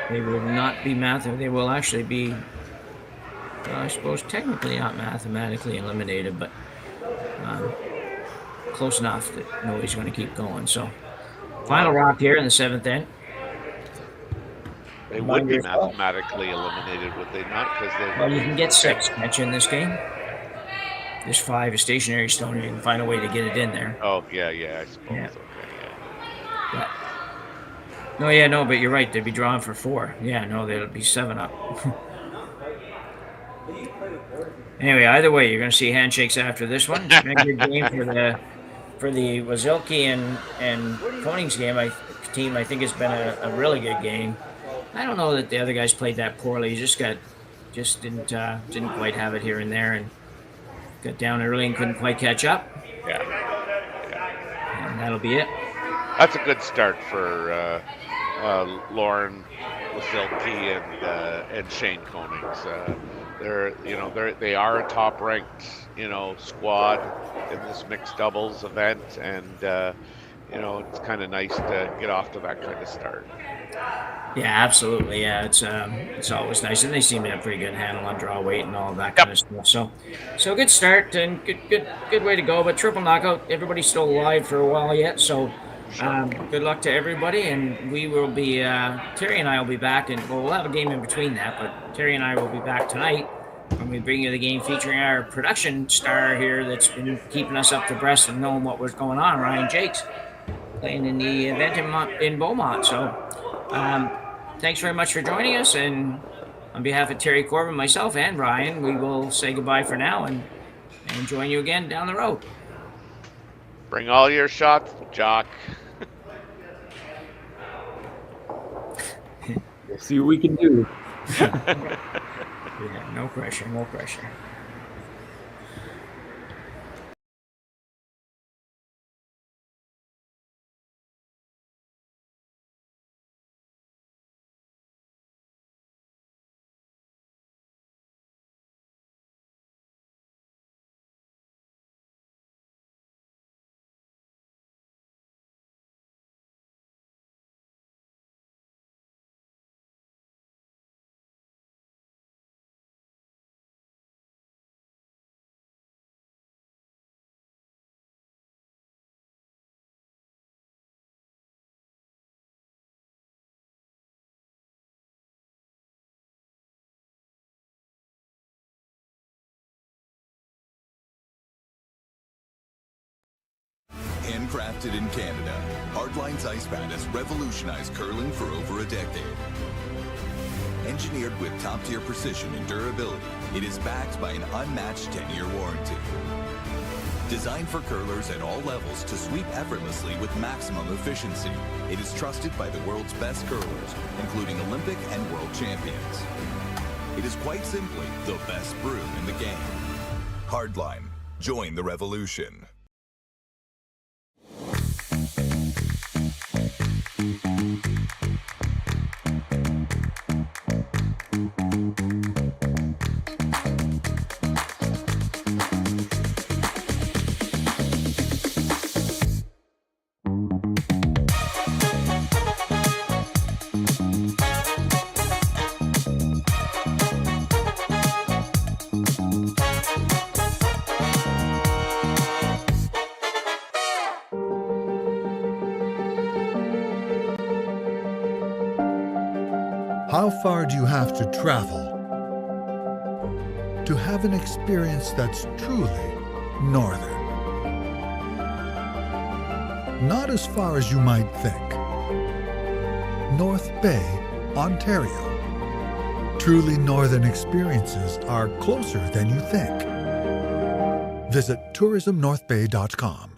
[SPEAKER 4] They will not be they will actually be, well, I suppose technically not mathematically eliminated, but close enough that nobody's going to keep going. So, final rock here in the 7th inch.
[SPEAKER 5] They would be mathematically eliminated, would they not? Because they.
[SPEAKER 4] Well, you can get 6, can't you, in this game? There's 5 stationary stone. You can find a way to get it in there.
[SPEAKER 5] Oh, yeah, I suppose.
[SPEAKER 4] Yeah.
[SPEAKER 5] Okay,
[SPEAKER 4] No, but you're right. They'd be drawing for 4. Yeah, no, they'll be 7 up. Anyway, either way, you're going to see handshakes after this one. It's been a good game for the Wasylkiw and Konings team. I think it's been a really good game. I don't know that the other guys played that poorly. Just didn't quite have it here and there, and got down early and couldn't quite catch up.
[SPEAKER 5] Yeah.
[SPEAKER 4] And that'll be it.
[SPEAKER 5] That's a good start for Lauren Wasylkiw and Shane Konings. They are a top-ranked squad in this mixed doubles event, and it's kind of nice to get off to that kind of start.
[SPEAKER 4] Yeah, absolutely. Yeah, it's always nice, and they seem to have a pretty good handle on draw weight and all of that kind of stuff. So good start and good way to go. But triple knockout, everybody's still alive for a while yet. So good luck to everybody, and we will be Terry and I will be back, and we'll have a game in between that. But Terry and I will be back tonight when we bring you the game featuring our production star here that's been keeping us up to breast and knowing what was going on, Ryan Jacques, playing in the event in Beaumont. So thanks very much for joining us, and on behalf of Terry, Corbin, myself, and Ryan, we will say goodbye for now and join you again down the road.
[SPEAKER 5] Bring all your shots, Jacques.
[SPEAKER 12] We'll see what we can do.
[SPEAKER 4] Yeah, no pressure.
[SPEAKER 7] Handcrafted in Canada, Hardlines Ice Pad has revolutionized curling for over a decade. Engineered with top-tier precision and durability, it is backed by an unmatched 10-year warranty. Designed for curlers at all levels to sweep effortlessly with maximum efficiency, it is trusted by the world's best curlers, including Olympic and world champions. It is quite simply the best broom in the game. Hardline. Join the revolution.
[SPEAKER 3] How far do you have to travel to have an experience that's truly northern? Not as far as you might think. North Bay, Ontario. Truly northern experiences are closer than you think. Visit tourismnorthbay.com.